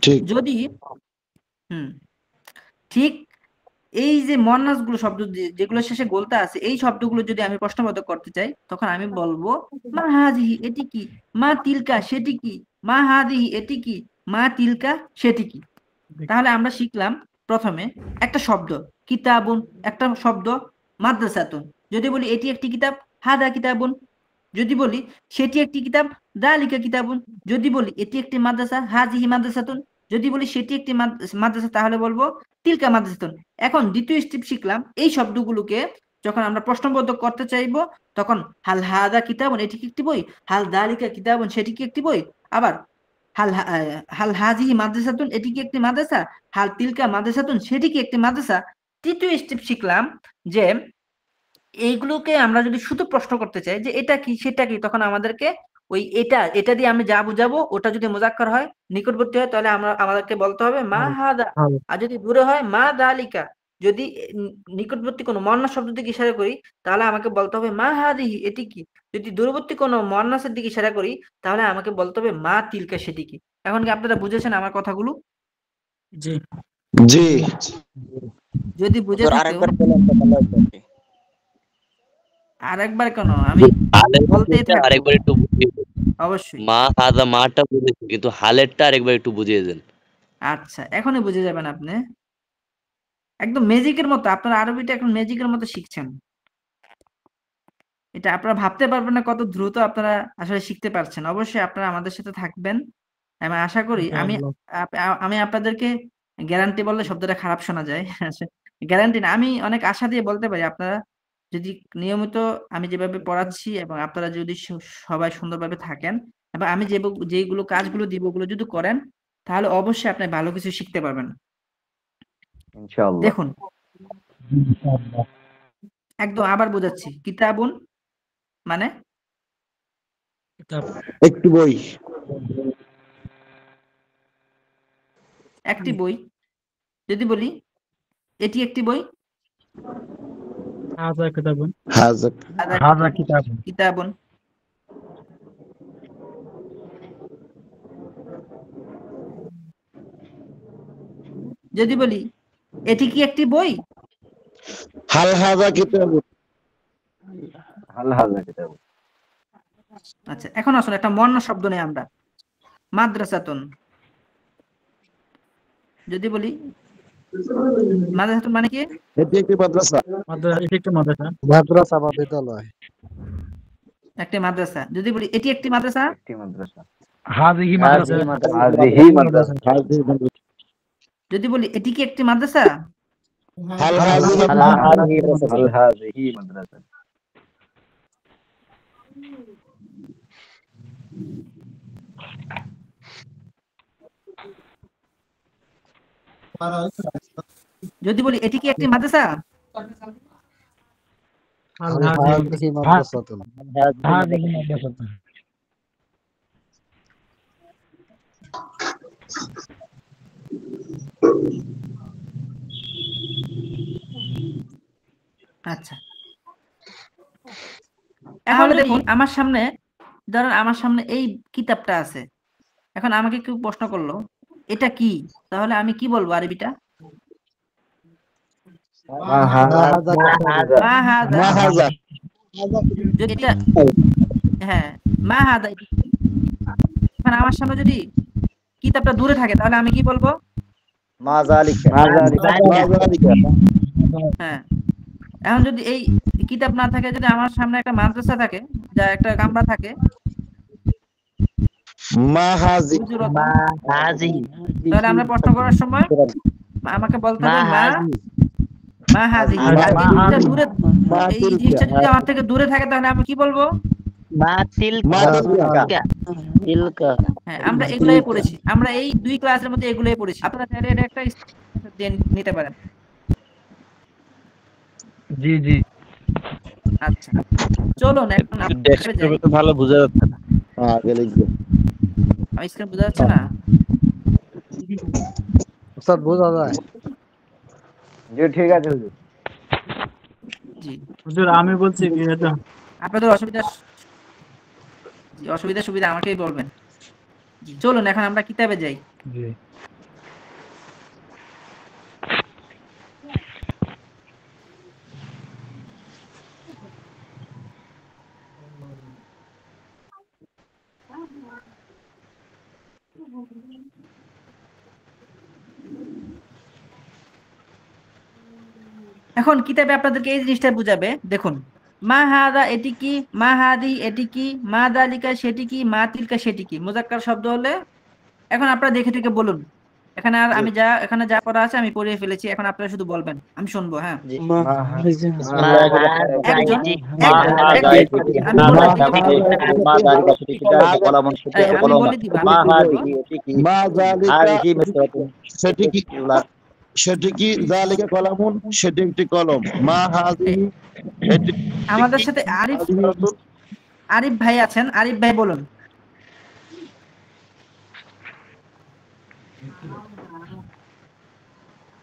ঠিক। যদি ঠিক এই যে মুয়ান্নাস গুলো শব্দ যেগুলো শেষে গোলতা আছে, এই শব্দগুলো যদি আমি প্রশ্নবোধক করতে চাই তখন আমি বলবো মা হাদিহি, এটি কি, মা তিলকা, সেটি কি, মা হাদিহি, এটি কি, মা তিলকা, সেটি কি। তাহলে আমরা শিখলাম প্রথমে একটা শব্দ কিতাবুন, একটা শব্দ মাদ্রাসাতুন। যদি বলি এটি একটি কিতাব, হাদা কিতাবুন। যদি বলি সেটি একটি কিতাব, দালিকা কিতাবুন। যদি বলি এটি একটি মাদ্রাসা, হাজিহি মাদ্রাসাতুন। যদি বলি সেটি একটি মাদ্রাসা তাহলে বলবো তিলকা মাদ্রাসাতুন। এখন দ্বিতীয় স্টেপ শিখলাম এই শব্দগুলোকে যখন আমরা প্রশ্নবোধক করতে চাইবো তখন হাল হাদা কিতাবুন, এটি কি একটি বই, হাল দালিকা কিতাবুন, সেটি কি একটি বই, আবার হাল হাজিহি মাদ্রাসাতুন, এটি কি একটি মাদ্রাসা, হাল তিলকা মাদ্রাসাতুন, সেটি কি একটি মাদ্রাসা। তৃতীয় স্টেপ শিখলাম যে এইগুলোকে আমরা যদি শুধু প্রশ্ন করতে চাই যে এটা কি সেটা কি, তখন আমাদেরকে ওই এটা দিয়ে আমি যা বুঝাবো ওটা যদি মুজাক্কার হয়, নিকটবর্তী হয়, তাহলে আমাদেরকে বলতে হবে মা হাদা। আর যদি দূরে হয় মা দালিকা। যদি নিকটবর্তী কোনো মুয়ান্নাস শব্দ দিকে ইশারা করি তাহলে আমাকে বলতে হবে মা হাদিহি, এটি কি। যদি দূরবর্তী কোনো মুয়ান্নাসের দিকে ইশারা করি তাহলে আমাকে বলতে হবে মা তিলকা, সেটি কি। এখন কি আপনারা বুঝেছেন আমার কথাগুলো? জি জি। যদি বুঝে থাকেও আরেকবার বলেন তো ভালো হতো। আরেকবার কেন, আমি বলতেই থাকবো। আরেকবার একটু বুঝিয়ে দেন। অবশ্যই। মা হাদা মাটা বুঝেছি, কিন্তু হালেরটা আরেকবার একটু বুঝিয়ে দেন। আচ্ছা, এখনই বুঝে যাবেন আপনি। একদম ম্যাজিকের মতো, আপনারা আরবিটা এখন ম্যাজিকের মতো শিখছেন। এটা আপনারা ভাবতে পারবেন না কত দ্রুত আপনারা আসলে শিখতে পারছেন। অবশ্যই আপনারা আমাদের সাথে থাকবেন। আমি আশা করি আমি আপনাদেরকে গ্যারান্টি বললে শব্দটা খারাপ শোনা যায়। গ্যারান্টি না, আমি অনেক আশা দিয়ে বলতে পারি আপনারা যদি নিয়মিত আমি যেভাবে পড়াচ্ছি এবং আপনারা যদি সবাই সুন্দরভাবে থাকেন এবং আমি যেগুলো কাজগুলো দিব ওগুলো যদি করেন তাহলে অবশ্যই আপনি ভালো কিছু শিখতে পারবেন। ইনশাআল্লাহ। দেখুন একদম আবার বোঝাচ্ছি। কিতাবুন মানে একটি বই। একটি বই। যদি বলি এটি একটি বই, হাযা কিতাবুন। হাযা কিতাবুন। কিতাবুন। যদি বলি এটি কি একটি বই, হাল হাযা কিতাবুন। হাল হাযা কিতাবুন। আচ্ছা, এখন আসুন একটা মুয়ান্নাস শব্দ নেই আমরা, মাদ্রাসাতুন। যদি বলি মাদ্রাসাতুন মানে কি? এটি একটি মাদ্রাসা। এটি একটি মাদ্রাসা। মাদ্রাসা বা বিদ্যালয়। একটি মাদ্রাসা। যদি বলি এটি একটি মাদ্রাসা, একটি মাদ্রাসা। হাযিহি মাদ্রাসা। হাযিহি মাদ্রাসা। যদি বলি এটি কি একটি মাদ্রাসা, হাল হাযিহি মাদ্রাসা। হাল হাযিহি মাদ্রাসা। যদি বলি এটি কি একটি মাদ্রাসা, হাল হাযিহি মাদ্রাসাতুন। হাযিহি মাদ্রাসাতুন। আচ্ছা তাহলে দেখুন আমার সামনে, ধরেন আমার সামনে এই কিতাবটা আছে। এখন আমাকে কেউ প্রশ্ন করলো এটা কি, তাহলে আমি কি বলবো আরবিটা? মা হাযা। মা হাযা। মা হাযা। যদি এটা হ্যাঁ মা হাযা। এখন আমার সামনে যদি কিতাবটা দূরে থাকে তাহলে আমি কি বলবো? মা যালিকা। মা যালিকা। হ্যাঁ, এখন যদি এই কিতাব না থাকে, যদি আমার সামনে একটা মাদ্রাসা থাকে, যা একটা কামরা থাকে, মা হাযি। তাহলে আমরা প্রশ্ন করার সময় আমাকে বলতে হবে মা হাযি। আর এই জিনিসটা দূরে, এই জিনিসটা যদি আমার থেকে দূরে থাকে তাহলে আমি কি বলবো? হ্যাঁ, আমরা এগুলাই পড়েছি, আমরা এই দুই ক্লাসের মধ্যে এগুলাই পড়েছি। আপনারা চাইলে এটা একটা নিতে পারেন। জি জি। আচ্ছা চলুন এখন ডেস্কটপে তো ভালো বোঝা যাচ্ছে না। হ্যাঁ গেলে গিয়ে। আমার স্ক্রিন বোঝা যাচ্ছে না? ওস্তাদ বোঝা যায়? জি ঠিক আছে হুজুর। জি হুজুর আমি বলছি কি এটা আপনাদের অসুবিধা সুবিধা আমাকেই বলবেন। চলুন এখন আমরা কিতাবে যাই। জি। এখন কিতাবে আপনাদেরকে এই জিনিসটা বুঝাবে। দেখুন মা হাদা এটি কি, মা হাদি এটি কি, মা দালিকা সেটি কি, মা তিলকা সেটি কি। মুজাক্কার শব্দ হলে এখন আপনারা দেখে দেখে বলুন। এখানে আর আমি এখানে যা পড়া আছে আমি পড়িয়ে ফেলেছি, এখন আপনারা শুধু বলবেন, আমি শুনবো। হ্যাঁ সেটি কি যালিকা কলামুন সেটি একটি কলম মা হাযিহি এটি আমাদের সাথে আরিফ আরিফ ভাই আছেন, আরিফ ভাই বলুন।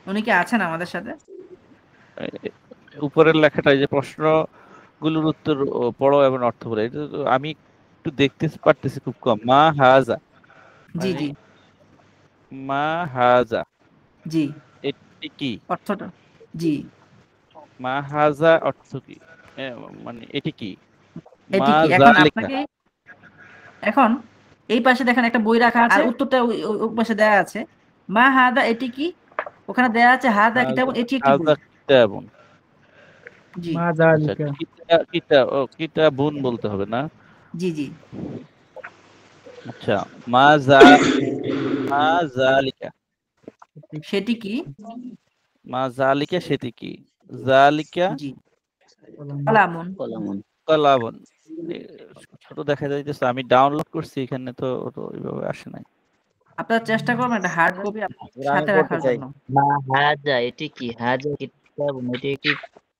উনি কি আছেন আমাদের সাথে? উপরের লেখাটা এই যে প্রশ্নগুলোর উত্তর পড়ো এবং অর্থ বলো, এটা তো আমি একটু দেখতে পারতেছি খুব কম। মা হাজা, জি জি মা হাজা জি এটি কি? অর্থটা জি মা হাজা অর্থ কি? মানে এটি কি? এটি মা কি? এখন জালিকা আপনাকে এখন এই পাশে দেখেন একটা বই রাখা আছে, আর উত্তরটা ওই পাশে দেয়া আছে। মা হাদা এটি কি? ওখানে দেয়া আছে হাদা কিতাবুন, এটি একটি বই। হাজা কিতাবুন। জি মা আচ্ছা, যালিকা। কিতাবুন বলতে হবে না? জি জি আচ্ছা, মা জালিকা, সেটি কি? মা জালিকা সেটি কি? জালিকা জি কালামুন। কলাবন। ছোট দেখা যাইতেছে, আমি ডাউনলোড করছি, এখানে তো ওইভাবে আসে নাই। আপনারা চেষ্টা করবেন একটা হার্ড কপি সাথে রাখার জন্য। মা হাজা এটি কি? হাজা কিতাব এটি একটি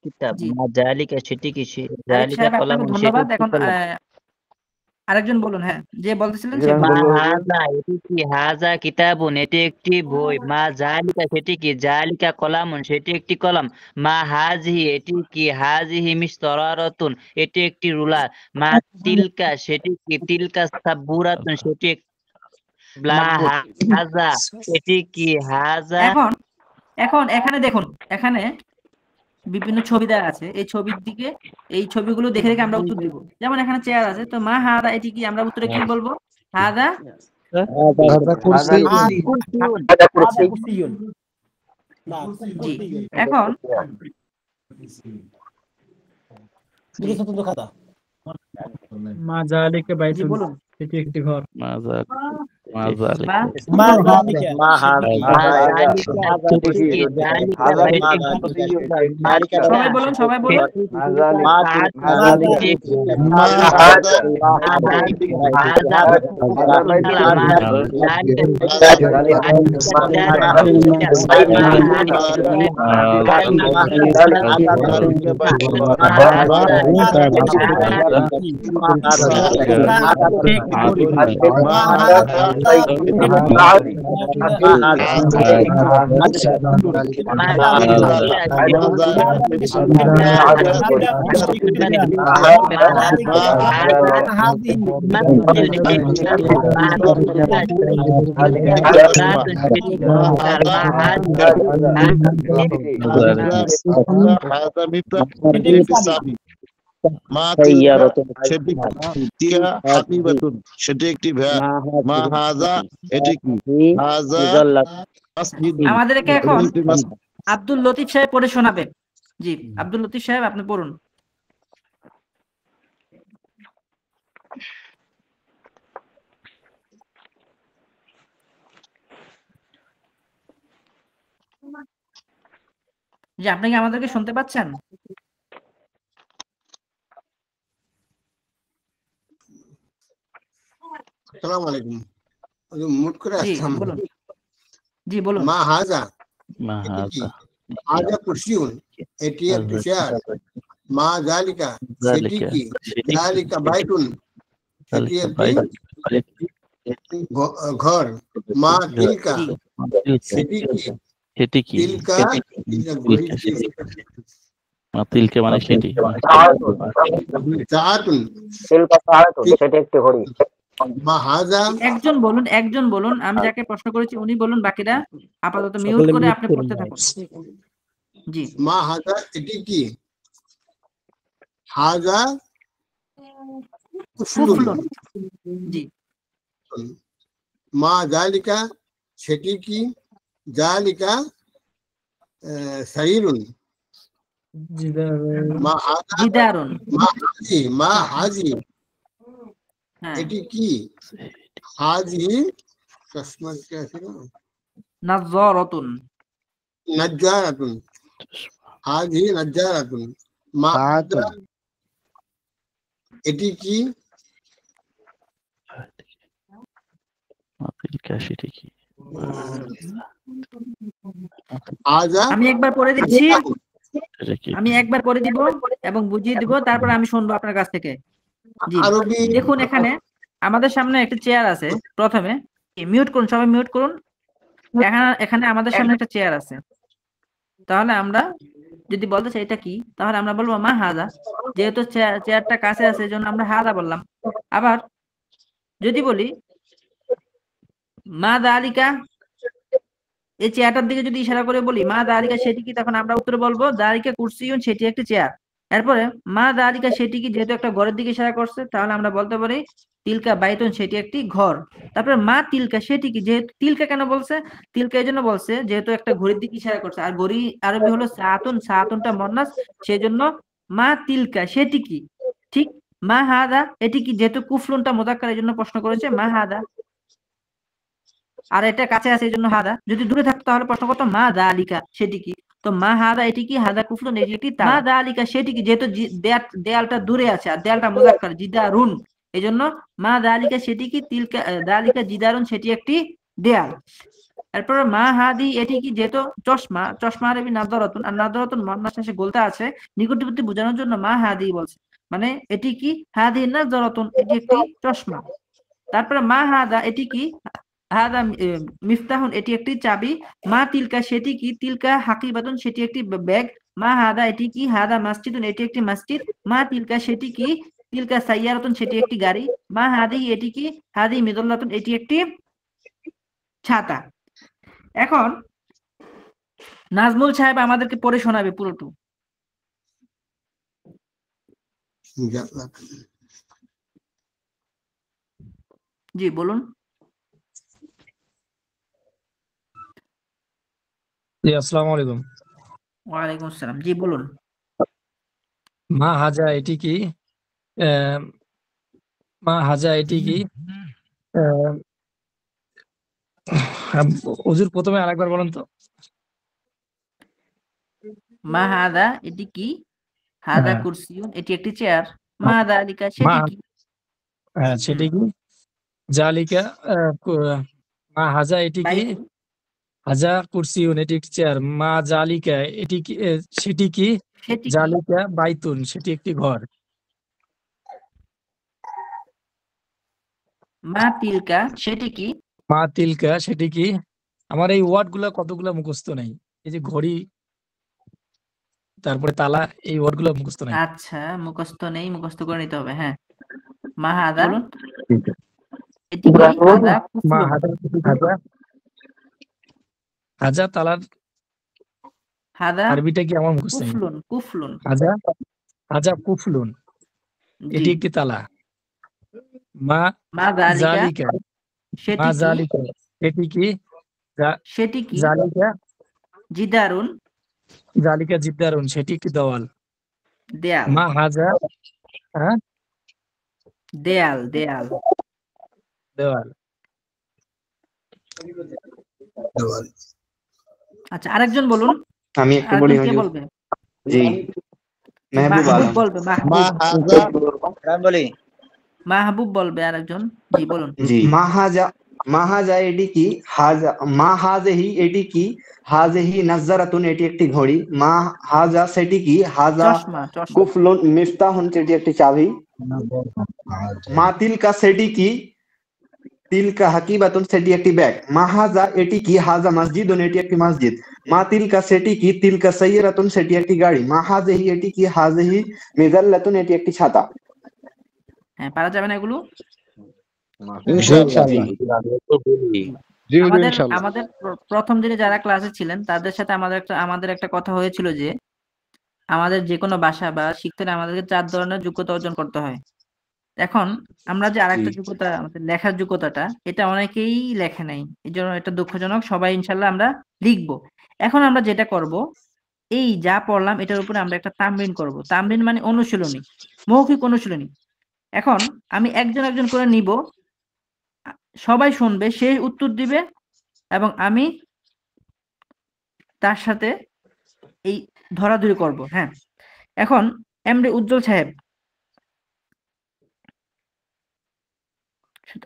কিতাব। জি মা জালিকা সেটি কি? আরিফ জালিকা সাহেব কলাম আপনাকে সেটি ধন্যবাদ। একটি এখন কলম। আরেকজন বলুন। হ্যাঁ, যে বলতেছিলেন জি, সে আমি মা বলুন। বলবো। হাজা এটি কি? হাজা কিতাবুন এটি একটি বই। মা জালিকা সেটি কি? জালিকা কলামুন সেটি একটি কলম। মা হাজিহি এটি কি? হাজিহি মিসতারাতুন এটি একটি রুলার। মা তিলকা সেটি কি? তিলকা সাব্বুরাতুন সেটি একটি ব্ল্যাকবোর্ড। হাজা এটি কি? হাজা এখন এখন এখানে দেখুন, এখানে বিভিন্ন ছবি দেওয়া আছে। এই ছবির দিকে, এই ছবিগুলো দেখে দেখে আমরা উত্তর দিব। যেমন এখানে চেয়ার আছে, তো মা হাদা এটি কি? আমরা উত্তরে কি বলবো? হাদা হাযা কুরসি কুরসিয়ুন। জি। এখন মা যালিকা জি বাইতুন বলুন। এটি একটি ঘর। মা জালিকা মা সবাই বলুন, সবাই বলুন। মা তিলকা সেটি তিয়া হাকিবাতুন সেটি একটি ভ্যান। মা হাজা এটি কি? হাজা মাসজিদুন আমাদেরকে এটি এখন একটি মসজিদ। আব্দুল লতিফ সাহেব পড়ে শোনাবেন। জি, আব্দুল লতিফ সাহেব আপনি পড়ুন। জি, আপনি কি আমাদেরকে শুনতে পাচ্ছেন? আসসালামু আলাইকুম। মুট করে জি আসলাম। বলুন। জি বলুন। মা হাজা মা এটি কি? হাজা হাজা কুরসিউন এটি একটি চেয়ার। মা জালিকা সেটি কি? জালিকা বাইতুন সেটি একটি ঘর। মা তিলকা সেটি কি? সেটি কি? তিলকা তিলকে মানে সেটি। সাআতুন সেটি একটি ঘড়ি। মা হাজা একজন বলুন, একজন বলুন। আমি যাকে প্রশ্ন করেছি উনি বলুন, বাকিরা আপাতত মিউট করে আপনি পড়তে থাকুন। জি। মা হাজা এটি কি? হাজা কুফলুন। জি। মা জালিকা সেটি কি? জালিকা সাইরুন। মা হাজা জিদারুন। মা হাজি হ্যাঁ। এটি কি? হাজি চশমা কি আছে না? নাজ্জারাতুন। নাজ্জারাতুন। হাজি নাজ্জারাতুন। মা হাজা এটি কি? তিলকা সেটি কি? হাজা আমি একবার পড়ে দিচ্ছি, এটা কি? আমি একবার পড়ে দিব এবং বুঝিয়ে দিব, তারপর আমি শুনবো আপনার কাছ থেকে। জি আরবি দেখুন, এখানে আমাদের সামনে একটা চেয়ার আছে। প্রথমে মিউট করুন, সবাই মিউট করুন। এখানে আমাদের সামনে একটা চেয়ার আছে। তাহলে আমরা যদি বলতে চাই এটা কি, তাহলে আমরা বলবো মা হাজা। যেহেতু চেয়ারটা কাছে আছে, এই জন্য আমরা হাজা বললাম। আবার যদি বলি মা দালিকা, এই চেয়ারটার দিকে যদি ইশারা করে বলি মা দালিকা সেটি কি, তখন আমরা উত্তরে বলবো দালিকা কুরসিউন, সেটি একটি চেয়ার। এরপরে মা দালিকা সেটি কি, যেহেতু একটা ঘরের দিকে ইশারা করছে, তাহলে আমরা বলতে পারি তিলকা বাইতুন, সেটি একটি ঘর। তারপরে মা তিলকা সেটি কি, যেহেতু তিলকা কেন বলছে, তিলকা এই জন্য বলছে যেহেতু একটা ঘড়ির দিকে ইশারা করছে, আর ঘড়ি আরবি হলো সাতুন, সাতুনটা মন্নাস, সেই জন্য মা তিলকা সেটি কি। ঠিক, মা হাদা এটি কি, যেহেতু কুফলুনটা মুযাক্কার, এই জন্য প্রশ্ন করেছে মা হাদা। আর এটা কাছে আছে এই জন্য হাদা। যদি দূরে থাকতো তাহলে প্রশ্ন করতো মা দালিকা সেটি কি। তো মা হাদা এটি কি, হাদা কুফলুন এটি একটি তালা। মা দালিকা সেটি কি, যেহেতু দেয়ালটা দূরে আছে আর দেয়ালটা মুযাক্কার জিদারুন, এই জন্য মা দালিকা সেটি কি, তিলকা দালিকা জিদারুন, সেটি একটি দেয়াল। এরপর মা হাদি এটি কি, যেহেতু চশমা, চশমা আরবি নাদরাতুন, আর নাদরাতুন মান্নাস শেষে গোলতে আছে, নিকটবর্তী বোঝানোর জন্য মা হাদি বলছে, মানে এটি কি হাদি নাদরাতুন, এটি একটি চশমা। তারপরে মা হাদা এটি কি, হাদা মিফতাহুন, এটি একটি চাবি। মা তিলকা সেটি কি, তিলকা হাকিবাতুন, সেটি একটি ব্যাগ। মা হাদা এটি কি, হাদা মসজিদুন, এটি একটি মসজিদ। মা তিলকা সেটি কি, তিলকা সাইয়ারাতুন, সেটি একটি গাড়ি। মা হাদি এটি কি, হাদি মিদুল্লাতুন, এটি একটি ছাতা। এখন নাজমুল সাহেব আমাদেরকে পড়ে শোনাবে পুরোটু। জি বলুন। জি আসসালামু আলাইকুম। ওয়ালাইকুম আসসালাম, জি বলুন। মা হাজা এটি কি, মা হাজা এটি কি, হুজুর প্রথমে আরেকবার বলেন তো। মা হাদা এটি কি, হাদা কুরসিউন, এটি একটি চেয়ার। মা দালিকা সেটি কি, সেটি কি, জালিকা মা হাজা এটি কি, হাজা কুরসিউন, এটি একটি চেয়ার। মা জালিকা এটি কি, সেটি কি, জালিকা বাইতুন, সেটি একটি ঘর। মা তিলকা সেটি কি, মা তিলকা সেটি কি। আমার এই ওয়ার্ড গুলা কতগুলা মুখস্থ নেই, এই যে ঘড়ি, তারপরে তালা, এই ওয়ার্ড গুলো মুখস্থ নেই। আচ্ছা মুখস্থ নেই, মুখস্থ করে নিতে হবে। হ্যাঁ, মা হাদা বলুন, এটি কি, হাদা মা কুফলুন, হাজা, হাজা তালার হাদা আরবিটা কি আমার মুখস্থ নেই। কুফলুন, কুফলুন, হাজা, হাজা কুফলুন, এটি একটি তালা। মা মা দালিকা জালিকা, মা সেটি কি, জালিকা এটি কি, সেটি কি, জালিকা জিদারুন, জালিকা জিদ্দারুন, সেটি একটি দেওয়াল। দেয়াল, মা হাজা, হ্যাঁ দেয়াল, দেয়াল, দেওয়াল। আচ্ছা আরেকজন বলুন। আমি একটু বলি আরেকজন কে হুজুর। বলবে? জি মেহবুব মাহবুব আলম। বলবে, মাহবুব, বলি মাহবুব বলবে আরেকজন। জি বলুন। জি মাহাজা এটি কি, হাজা মা হাজেহি এটি কি, হাজেহি নাজ্জারাতুন, এটি একটি ঘড়ি। মা হাজা সেটি কি, হাজা চশমা, চশমা, কুফলুন মিফতাহুন, সেটি একটি চাবি। মা তিলকা সেটি কি, তিলকা হাকিবাতুন, সেটি একটি ব্যাগ। মা হাজা এটি কি, হাজা মসজিদুন, এটি একটি মসজিদ। মা তিলকা সেটি কি, তিলকা সাইয়ারাতুন, সেটি একটি গাড়ি। মা হাজেহি এটি কি, হাজেহি মিজাল্লাতুন, এটি একটি ছাতা। হ্যাঁ পারা যাবে না এগুলো? আমাদের আমাদের প্রথম দিনে যারা ক্লাসে ছিলেন তাদের সাথে আমাদের একটা কথা হয়েছিল যে আমাদের যে কোনো ভাষা বা শিখতে হলে আমাদেরকে 4 ধরনের যোগ্যতা অর্জন করতে হয়। এখন আমরা যে আরেকটা যোগ্যতা, আমাদের লেখার যোগ্যতাটা, এটা অনেকেই লেখে নাই, এই জন্য এটা দুঃখজনক। সবাই ইনশাল্লাহ আমরা লিখবো। এখন আমরা যেটা করব, এই যা পড়লাম এটার উপরে আমরা একটা তামরিন করব। তামরিন মানে অনুশীলনী, মৌখিক অনুশীলনী। এখন আমি একজন একজন করে নিব, সবাই শুনবে, সে উত্তর দিবে এবং আমি তার সাথে এই ধরাধরি করব। হ্যাঁ, এখন এমডি উজ্জ্বল সাহেব,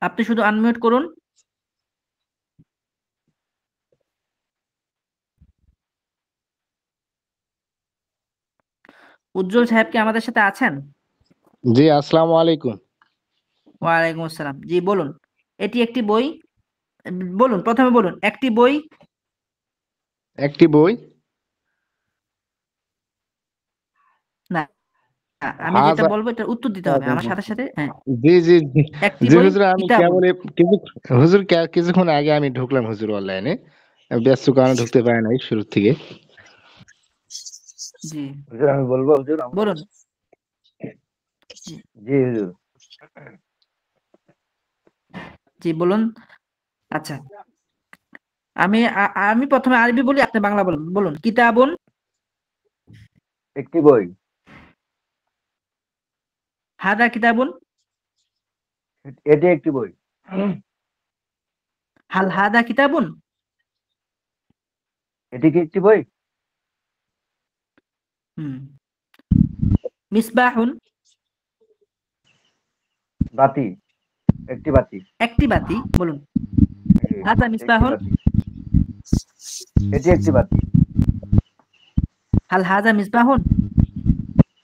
আপনি শুধু আনমিউট করুন। উজ্জ্বল সাহেব কি আমাদের সাথে আছেন? জি, আসসালামু আলাইকুম। ওয়ালাইকুম আসসালাম। জি বলুন, এটি একটি বই। বলুন, প্রথমে বলুন একটি বই। একটি বই। না, আমি যেটা হাজা বলবো এটার উত্তর দিতে হবে আমার সাথে সাথে। হ্যাঁ, জি জি জি একটি জি বই হুজুর, আমি কিতাবুন। কেবল হুজুর কিছুক্ষণ আগে আমি ঢুকলাম হুজুর অনলাইনে, ব্যস্ত কারণে ঢুকতে পারি নাই শুরু থেকে। জি হুজুর আমি বলবো হুজুর বলুন। জি হুজুর। জি বলুন। আচ্ছা, আমি প্রথমে আরবি বলি, আপনি বাংলা বলুন। বলুন কিতাবুন। একটি বই। হাদা কিতাবুন। এটি একটি বই। হাল হাদা কিতাবুন। এটি কি একটি বই? মিসবাহুন। বাতি। একটি বাতি। একটি বাতি। বলুন হাদা মিসবাহুন। এটি একটি বাতি। হাল হাদা মিসবাহুন।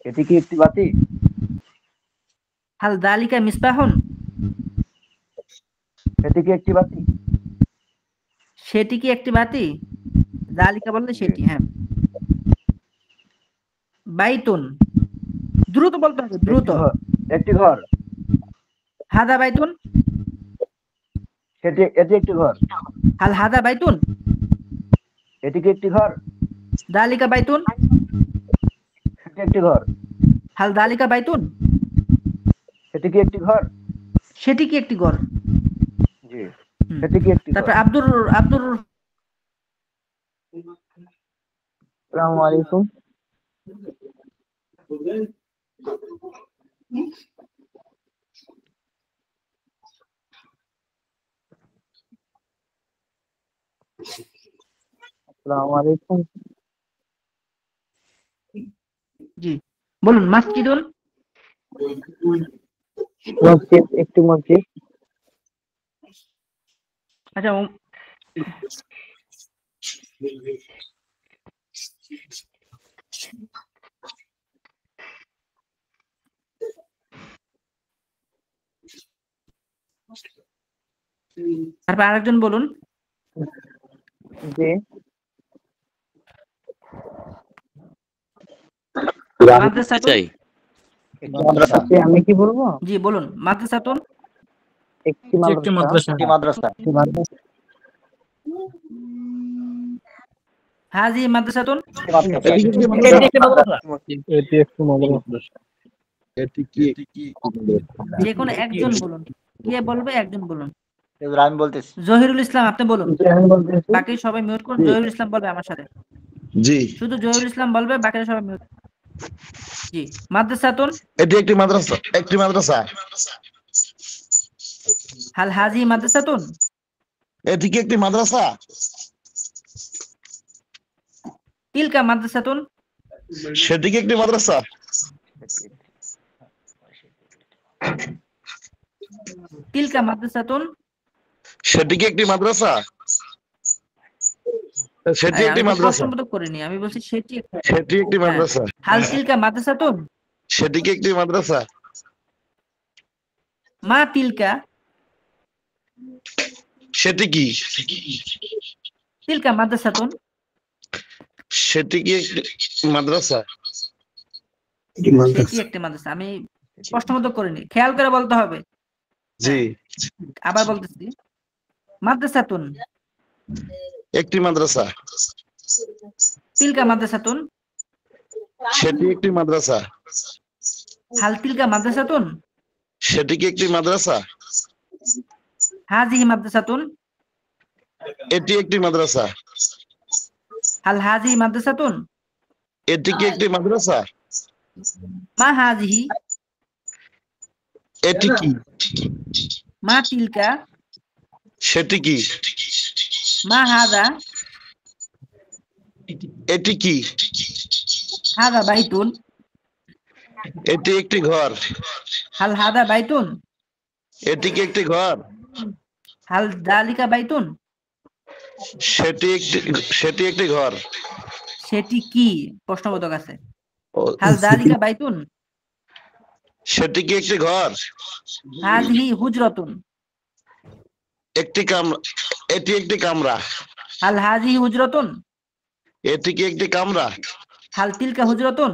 এটি কি একটি বাতি? হাল দালিকা মিসবাহুন। এটি কি একটি বাতি? সেটি কি একটি বাতি? দালিকা বললে সেটি। হ্যাঁ। বাইতুন। দ্রুত বলতে হবে, দ্রুত। একটি ঘর। হাদা বাইতুন। এটি একটি ঘর। হাল হাদা বাইতুন। এটি কি একটি ঘর? দালিকা বাইতুন। এটি একটি ঘর। হাল দালিকা বাইতুন। এটি কি একটি ঘর? সেটি কি একটি ঘর? জি। এটি কি একটি ঘর? তারপর আব্দুর আসসালামু আলাইকুম। আসসালামু আলাইকুম। জি বলুন। মসজিদুন। মসজিদ। একটি মসজিদ। আচ্ছা, তারপর আরেকজন বলুন। জি। চাই। আমি কি বলবো? জি বলুন। মাদ্রাসাতুন। একটি মাদ্রাসা। একটি মাদ্রাসা। হাজি মাদ্রাসাতুন। এটি একটি মাদ্রাসা। এটি কি? যে কোনো একজন বলুন। কে বলবে? একজন বলুন। আমি বলতেছি। জহিরুল ইসলাম, আপনি বলুন। আমি বলতেছি। বাকি সবাই মিউট করুন। জহিরুল ইসলাম বলবে আমার সাথে। জি। শুধু জহিরুল ইসলাম বলবে, বাকিরা সবাই মিউট। জি। মাদ্রাসাতুন। এটি একটি মাদ্রাসা। একটি মাদ্রাসা। হাল হাজি মাদ্রাসাতুন। এটি কি একটি মাদ্রাসা? তিলকা মাদ্রাসাতুন। সেটি কি একটি মাদ্রাসা? তিলকা মাদ্রাসাতুন। সেটি কি একটি মাদ্রাসা? সেটি একটি মাদ্রাসা। প্রশ্নবোধক করিনি, আমি বলছি সেটি একটি মাদ্রাসা। হাল তিলকা মাদ্রাসাতুন। সেটি কি একটি মাদ্রাসা? মা তিলকা। সেটি কি? তিলকা মাদ্রাসাতুন। সেটি কি একটি মাদ্রাসা? সেটি একটি মাদ্রাসা। আমি প্রশ্নবোধক করিনি, খেয়াল করে বলতে হবে। জি। আবার বলতেছি। মাদ্রাসাতুন। একটি মাদ্রাসা। তিলকা মাদ্রাসাতুন। সেটি একটি মাদ্রাসা। হাল তিলকা মাদ্রাসাতুন। সেটি কি একটি মাদ্রাসা? হাজিহি মাদ্রাসাতুন। এটি একটি মাদ্রাসা। হাল হাজিহি মাদ্রাসাতুন। এটি কি একটি মাদ্রাসা? মা হাজিহি। এটি কি? মা তিলকা। সেটি কি? মা হাদা। এটি কি? হাদা বাইতুন। এটি একটি ঘর। হাল হাদা বাইতুন। এটি কি একটি ঘর? হাল দালিকা বাইতুন। সেটি একটি ঘর। সেটি কি? প্রশ্নবোধক আছে। হাল যালিকা বাইতুন, সেটি কি একটি ঘর? হাযিহি হুজরাতুন, একটি কামরা, এটি একটি কামরা। হাল হাযিহি হুজরাতুন, এটি কি একটি কামরা? হাল তিলকা হুজরাতুন,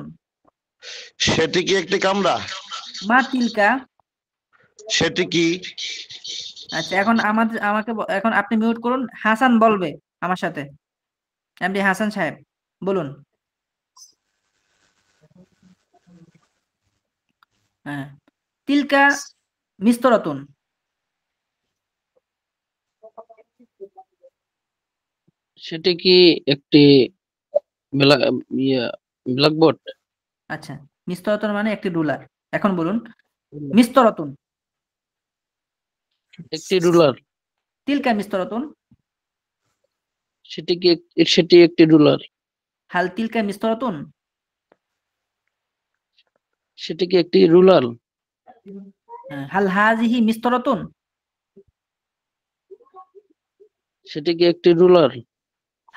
সেটি কি একটি কামরা? মা তিলকা। সেটি কি? আচ্ছা, এখন এখন আপনি মিউট করুন, হাসান বলবে আমার সাথে। এমডি হাসান সাহেব বলুন। হ্যাঁ, তিলকা মিস্তরাতুন, সেটি কি একটি ব্ল্যাকবোর্ড? আচ্ছা, মিস্তরাতুন মানে একটি রুলার। এখন বলুন মিস্তরাতুন, একটি রুলার। তিলকা মিস্তরাতুন, সেটি একটি রুলার। হাল তিলকা মিস্তরাতুন, সেটি কি একটি রুলার? হাল হাযিহি মিস্তরাতুন, সেটি কি একটি রুলার?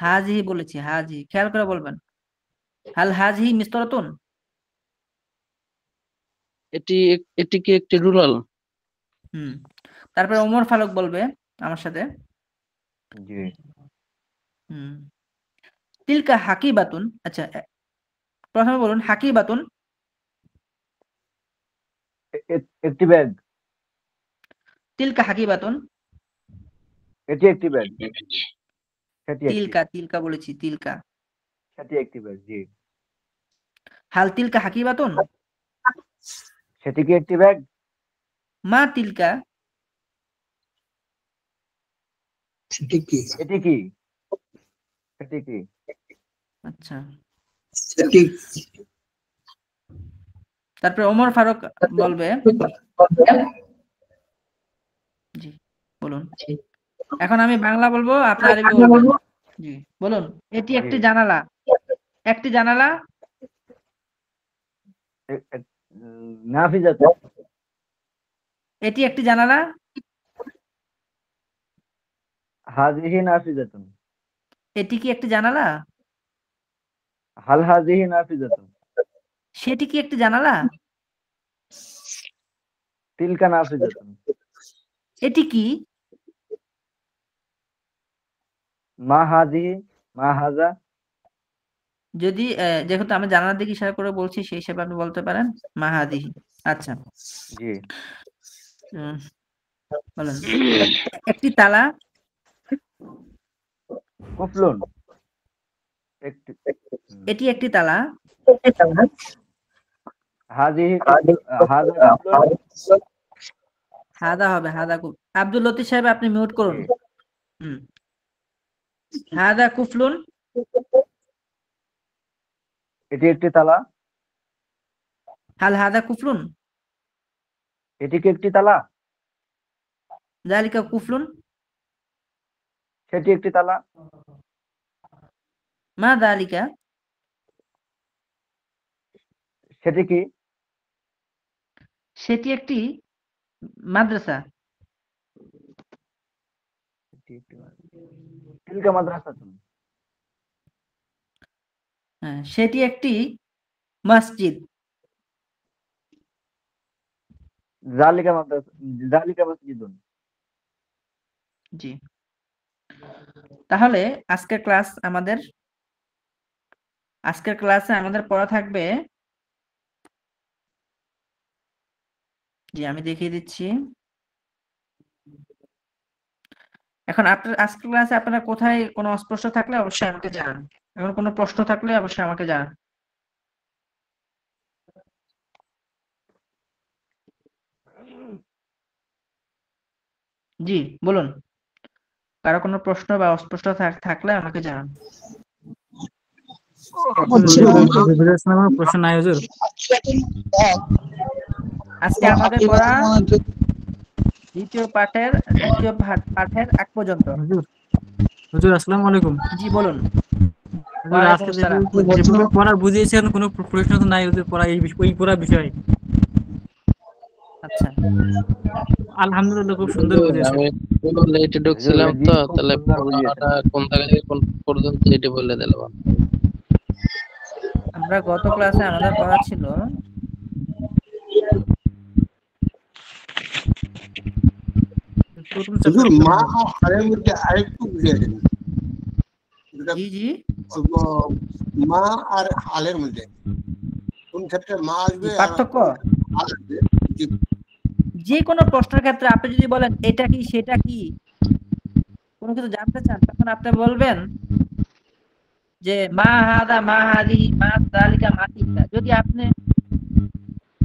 হাযিহি বলেছি, হাযিহি, খেয়াল করে বলবেন। হাল হাযিহি মিস্তরাতুন, এটি কি একটি রুলার? তারপরে ওমর ফারুক বলবে আমার সাথে। জি। তিলকা হাকিবাতুন। আচ্ছা, প্রথমে বলুন হাকিবাতুন, একটি ব্যাগ। তিলকা হাকিবাতুন, এটি একটি ব্যাগ। তিলকা বলেছি, তিলকা। সেটি একটি ব্যাগ। জি। হাল তিলকা হাকিবাতুন, সেটি কি একটি ব্যাগ? মা তিলকা, সেটি কি? এটি কি? সেটি কি? আচ্ছা, সেটি তারপরে ওমর ফারুক বলবে। জি, বলুন। এখন আমি বাংলা বলবো, আপনি আরবি বলবেন। জি, বলুন। এটি একটি জানালা, একটি জানালা। নাফিজাতুন, এটি একটি জানালা। হাযিহি নাফিজাতুন, এটি কি একটি জানালা? হাল হাযিহি নাফিজাতুন, সেটি কি একটি জানালা? তিলকা নাফিজাতুন, এটি কি? মা হাযিহি, মা হাযা। যদি যেহেতু আমি জানালার দিকে ইশারা করে বলছি, সেই হিসেবে আপনি বলতে পারেন মা হাযিহি। আচ্ছা, জি। বলেন। একটি তালা। কুফলুন, এটি একটি তালা। হাযিহি, হাযা কুফলুন, হাদা হবে, হাদা কুফ। আব্দুল লতিফ সাহেব আপনি মিউট করুন। হাদা কুফলুন, এটি একটি তালা। হাল হাদা কুফলুন, এটি কি একটি তালা? যালিকা কুফলুন, সেটি একটি তালা। মা যালিকা, সেটি কি? সেটি একটি মাদ্রাসা। তিলকা মাদ্রাসাতুন, সেটি একটি মসজিদ। যালিকা মাদ্রাসা, যালিকা মসজিদুন। জি, তাহলে আজকের ক্লাসে আমাদের পড়া থাকবে। জি, আমি দেখিয়ে দিচ্ছি। এখন আজকের ক্লাসে আপনারা কোথায় কোনো অস্পষ্ট থাকলে অবশ্যই আমাকে জানান। এখন কোনো প্রশ্ন থাকলে অবশ্যই আমাকে জানান। জি, বলুন। কারো কোনো প্রশ্ন বা অস্পষ্ট থাকলে আমাকে জানান। প্রশ্ন নাই হুজুর। আজকে আমাদের পড়া দ্বিতীয় পাঠের আগ পর্যন্ত। হুজুর আসসালামু আলাইকুম। জি, বলুন। হুজুর আজকে যেভাবে পড়া বুঝিয়েছেন, কোনো প্রশ্ন তো নাই হুজুর, পড়া ওই পড়া বিষয়। আচ্ছা, আলহামদুলিল্লাহ, খুব সুন্দর বুঝিয়েছেন। আমি লেটে ঢুকছিলাম তো, তাহলে পড়াটা কোন জায়গা থেকে কোন পর্যন্ত এটা বলে দিলাম। আমরা গত ক্লাসে আমাদের পড়া ছিল প্রথম হুজুর চ্যাপ্টার মা ও হালের মধ্যে আরেকটু বুঝিয়ে দেন। জি জি অল্প মা আর হালের মধ্যে কোন ক্ষেত্রে মা আসবে আর পার্থক্য হাল আসবে। জি। যে কোনো প্রশ্নের ক্ষেত্রে আপনি যদি বলেন এটা কি সেটা কি কোনো কিছু জানতে চান তখন আপনি বলবেন যে মা হাদা মা হাদি মা যালিকা মা তিলকা। যদি আপনি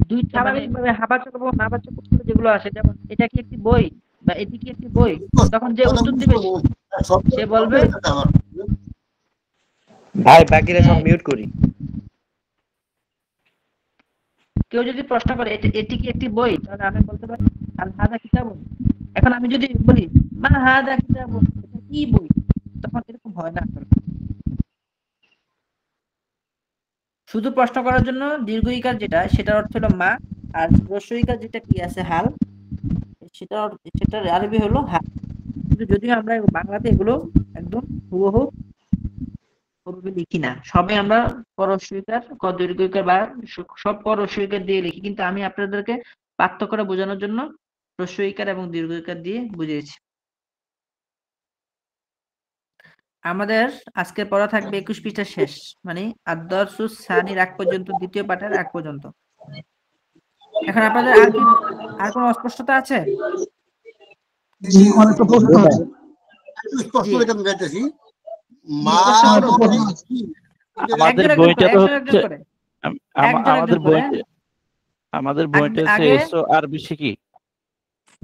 দুই স্বাভাবিকভাবে হাবাচক এবং নাবাচক উত্তর যেগুলো আসে যেমন এটা কি একটি বই বা এটি কি একটি বই, তখন যে উত্তর দিবে সে বলবে ভাই বাকিরা সব মিউট করি। কেউ যদি প্রশ্ন করে এটি কি একটি বই, তাহলে আমি বলতে পারি আল হাদা কিতাবুন। এখন আমি যদি বলি মা হাদা কিতাবুন, এটা কি বই, তখন এরকম হয় না। শুধু প্রশ্ন করার জন্য দীর্ঘ ইকার যেটা সেটার অর্থ হলো মা, আর হ্রস্ব ইকার যেটা কি আছে হাল, সেটার আরবি হলো হাল। কিন্তু যদিও আমরা বাংলাতে এগুলো একদম হুবহু ওভাবে লিখি না, সবে আমরা পরস্য ইকার দীর্ঘ ইকার বা সব পরস্য ইকার দিয়ে লিখি, কিন্তু আমি আপনাদেরকে পার্থক্য করে বোঝানোর জন্য হ্রস্ব ইকার এবং দীর্ঘ ইকার দিয়ে বুঝিয়েছি। আমাদের আজকে পড়া থাকবে 21 পৃষ্ঠা শেষ, মানে আদ-দারসুস সানির আগ পর্যন্ত, দ্বিতীয় পাঠের আগ পর্যন্ত। এখন আপনাদের আর কোনো অস্পষ্টতা আছে? জি অনেক প্রশ্ন আছে। স্পষ্ট করে আমি বলতেছি মা আমাদের বইটা তো হচ্ছে আমাদের বইতে হচ্ছে এসো আরবি শিখি।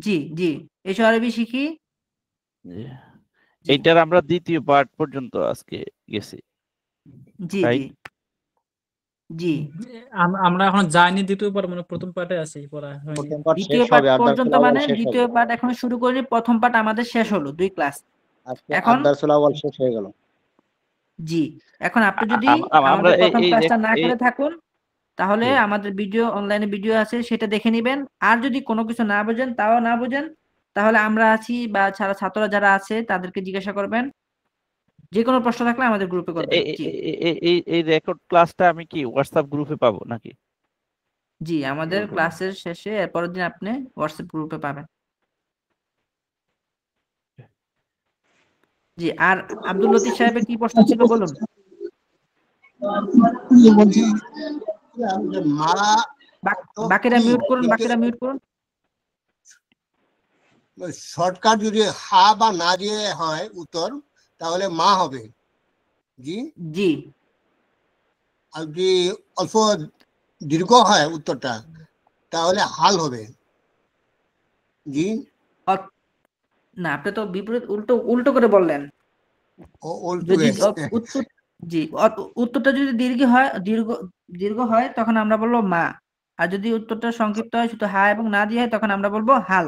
জি জি এসো আরবি শিখি, এইটার আমরা দ্বিতীয় পার্ট পর্যন্ত আজকে গেছি। জি জি জি আমরা এখন যাইনি দ্বিতীয় পার্ট, মানে প্রথম পার্টে আছি পড়া হয়নি। দ্বিতীয় পার্ট পর্যন্ত মানে দ্বিতীয় পার্ট এখনো শুরু করিনি, প্রথম পার্ট আমাদের শেষ হলো 2 ক্লাস। এখন আদ-দারসুল আউয়াল শেষ হয়ে গেল। জি এখন আপনি যদি আমাদের প্রথম ক্লাসটা না করে থাকুন তাহলে আমাদের ভিডিও অনলাইনে ভিডিও আছে, সেটা দেখে নেবেন। আর যদি কোনো কিছু না বোঝেন, তাও না বোঝেন, তাহলে আমরা আছি বা ছাত্ররা যারা আছে তাদেরকে জিজ্ঞাসা করবেন। যে কোনো প্রশ্ন থাকলে আমাদের গ্রুপে করবেন। এই রেকর্ড ক্লাসটা আমি কি হোয়াটসঅ্যাপ গ্রুপে পাবো নাকি? জি আমাদের ক্লাসের শেষে এরপরের দিন আপনি হোয়াটসঅ্যাপ গ্রুপে পাবেন। জি আর আব্দুল লতিফ সাহেবের কি প্রশ্ন ছিল বলুন। বাকিরা মিউট করুন, বাকিরা মিউট করুন। শর্টকাট যদি হা বা না দিয়ে হয় উত্তর তাহলে মা হবে। জি জি আর যদি অল্প দীর্ঘ হয় উত্তরটা তাহলে হাল হবে। জি না আপনি তো বিপরীত উল্টো করে বললেন। যদি উত্তর জি উত্তরটা যদি দীর্ঘ হয় তখন আমরা বলবো মা, আর যদি উত্তরটা সংক্ষিপ্ত হয় শুধু হা এবং না দিয়ে হয় তখন আমরা বলবো হাল।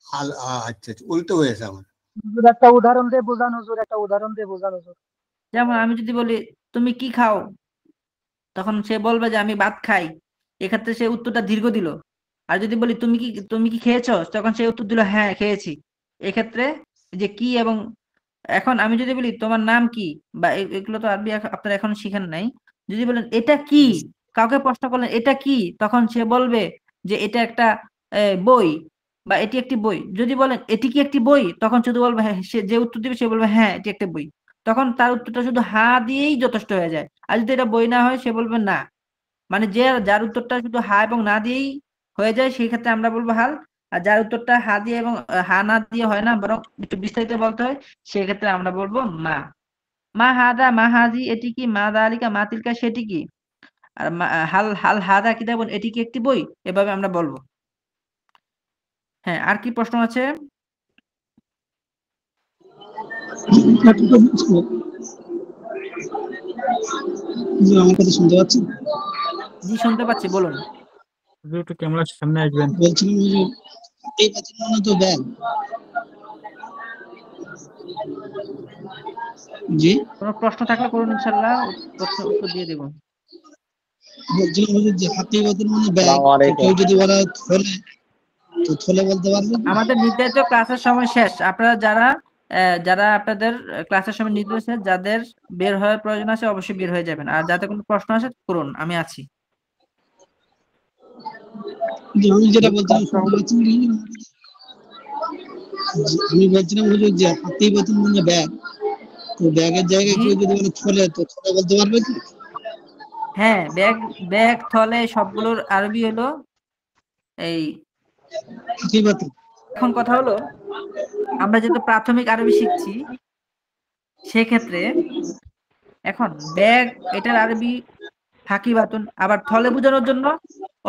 হাল আচ্ছা উল্টো হয়েছে আমার। একটা উদাহরণ দিয়ে বোঝান হুজুর, একটা উদাহরণ দিয়ে বোঝান হুজুর। যেমন আমি যদি বলি তুমি কি খাও, তখন সে বলবে যে আমি ভাত খাই, এক্ষেত্রে সে উত্তরটা দীর্ঘ দিল। আর যদি বলি তুমি কি খেয়েছো, তখন সে উত্তর দিল হ্যাঁ খেয়েছি। এক্ষেত্রে যে কি এবং এখন আমি যদি বলি তোমার নাম কি, বা এগুলো তো আরবি আপনারা এখন শিখেন নাই, যদি বলেন এটা কি, কাউকে প্রশ্ন করলেন এটা কি, তখন সে বলবে যে এটা একটা বই বা এটি একটি বই। যদি বলেন এটি কি একটি বই, তখন শুধু বলবে হ্যাঁ, সে যে উত্তর দিবে সে বলবে হ্যাঁ এটি একটা বই, তখন তার উত্তরটা শুধু হা দিয়েই যথেষ্ট হয়ে যায়। আর যদি এটা বই না হয় সে বলবে না, মানে যার উত্তরটা শুধু হা এবং না দিয়েই হয়ে যায় সেই ক্ষেত্রে আমরা বলবো হাল। আর যার উত্তরটা হা দিয়ে এবং হা না দিয়ে হয় না, বরং একটু বিস্তারিত বলতে হয়, সেক্ষেত্রে আমরা বলবো মা। মা হাদা মা হাজি এটি কি, মা দালিকা মা তিলকা সেটি কি, আর হাল হাল হাদা কিতাবুন এটি কি একটি বই, এভাবে আমরা বলবো। হ্যাঁ আর কি প্রশ্ন আছে? আমার কথা শুনতে পাচ্ছেন? জি শুনতে পাচ্ছি, বলুন। একটু ক্যামেরার সামনে আসবেন। বলছিলাম যে এই বাচ্চাটা তো ব্যাগ। জি কোনো প্রশ্ন থাকলে করুন, ইনশাআল্লাহ প্রশ্ন উত্তর দিয়ে দেব। বলছিলাম যে হাতি বাতিল মানে ব্যাগ, কেউ যদি বলে থলে, তো থলে বলতে পারবেন? আমাদের নির্ধারিত ক্লাসের সময় শেষ। আপনারা যারা যারা আপনাদের ক্লাসের সময় নিতে হয়েছে, যাদের বের হওয়ার প্রয়োজন আছে অবশ্যই বের হয়ে যাবেন, আর যাদের কোনো প্রশ্ন আছে করুন, আমি আছি। আমি যেটা বলছিলাম আমি বলছিলাম হুজুর যে হাতি বেতন মানে ব্যাগ, তো ব্যাগের জায়গায় কেউ যদি বলে থলে, তো থলে বলতে পারবে কি? হ্যাঁ, ব্যাগ ব্যাগ থলে সবগুলোর আরবি হলো এই। এখন কথা হলো, আমরা যেহেতু প্রাথমিক আরবি শিখছি, সেক্ষেত্রে এখন ব্যাগ এটার আরবি হাকিবাতুন, আবার থলে বোঝানোর জন্য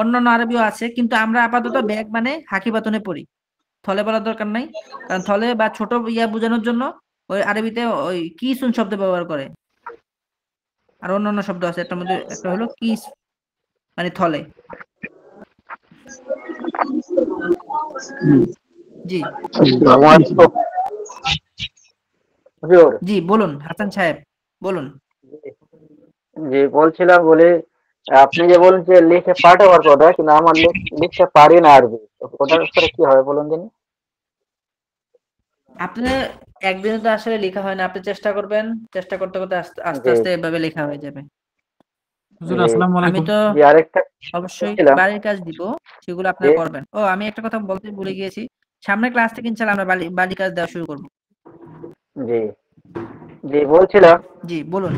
অন্যান্য আরবিও আছে, কিন্তু আমরা আপাতত ব্যাগ মানে হাকিবাতুনে পড়ি, থলে বলার দরকার নাই। কারণ থলে বা ছোট ইয়া বোঝানোর জন্য ওই আরবিতে ওই কিসুন শব্দ ব্যবহার করে, আর অন্যান্য শব্দ আছে, এটার মধ্যে একটা হলো কিস মানে থলে। জি জি বলুন হাসান সাহেব, বলুন। জি বলছিলাম, বলে আপনি যে বলেন যে লিখে পাঠাবার কথা, কিন্তু আমার লিখতে পারি না আরবি, ওটার উপরে কি হবে বলুন দিন। আপনি একদিনে তো আসলে লেখা হয় না, আপনি চেষ্টা করবেন, চেষ্টা করতে করতে আস্তে আস্তে আস্তে এভাবে লেখা হয়ে যাবে। হুজুর আসসালামু আমি আলাইকুম। তো আরেকটা অবশ্যই বাড়ির কাজ দিব, সেগুলো আপনারা করবেন। ও আমি একটা কথা বলতে ভুলে গিয়েছি, সামনের ক্লাস থেকে ইনশাআল্লাহ আমরা বাড়ির কাজ দেওয়া শুরু করব। জি জি বলছিলাম, জি বলুন।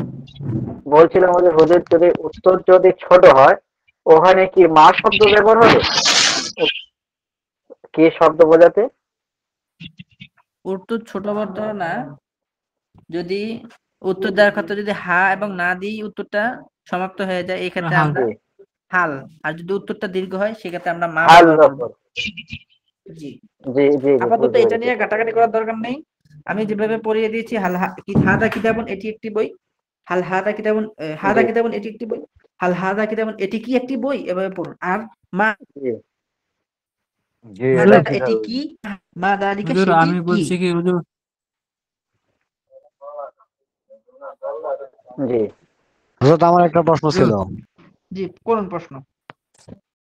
বলছিলাম ওদের হুজুর যদি উত্তর যদি ছোট হয়, ওখানে কি মা শব্দ ব্যবহার হবে? কি শব্দ বোঝাতে? উত্তর ছোট বড় না, যদি উত্তর দেওয়ার ক্ষেত্রে যদি হা এবং না দিয়ে উত্তরটা সমাপ্ত হয়ে যায়, এই ক্ষেত্রে আমরা হাল, আর যদি উত্তরটা দীর্ঘ হয় সেক্ষেত্রে আমরা মা ব্যবহার করব। জি জি জি আপাতত এটা নিয়ে ঘাটাঘাটি করার দরকার নেই, আমি যেভাবে পড়িয়ে দিয়েছি। হাদা কিতাবুন এটি একটি বই, হাল হাদা কিতাবুন, হাদা কিতাবুন এটি একটি বই, হাল হাদা কিতাবুন এটি কি একটি বই, এভাবে পড়ুন। আর মা এটি কি, মা দালিকা হুজুর সেটি আমি কি। বলছি কি হুজুর, হুজুর আমার একটা প্রশ্ন ছিল। জি করুন প্রশ্ন।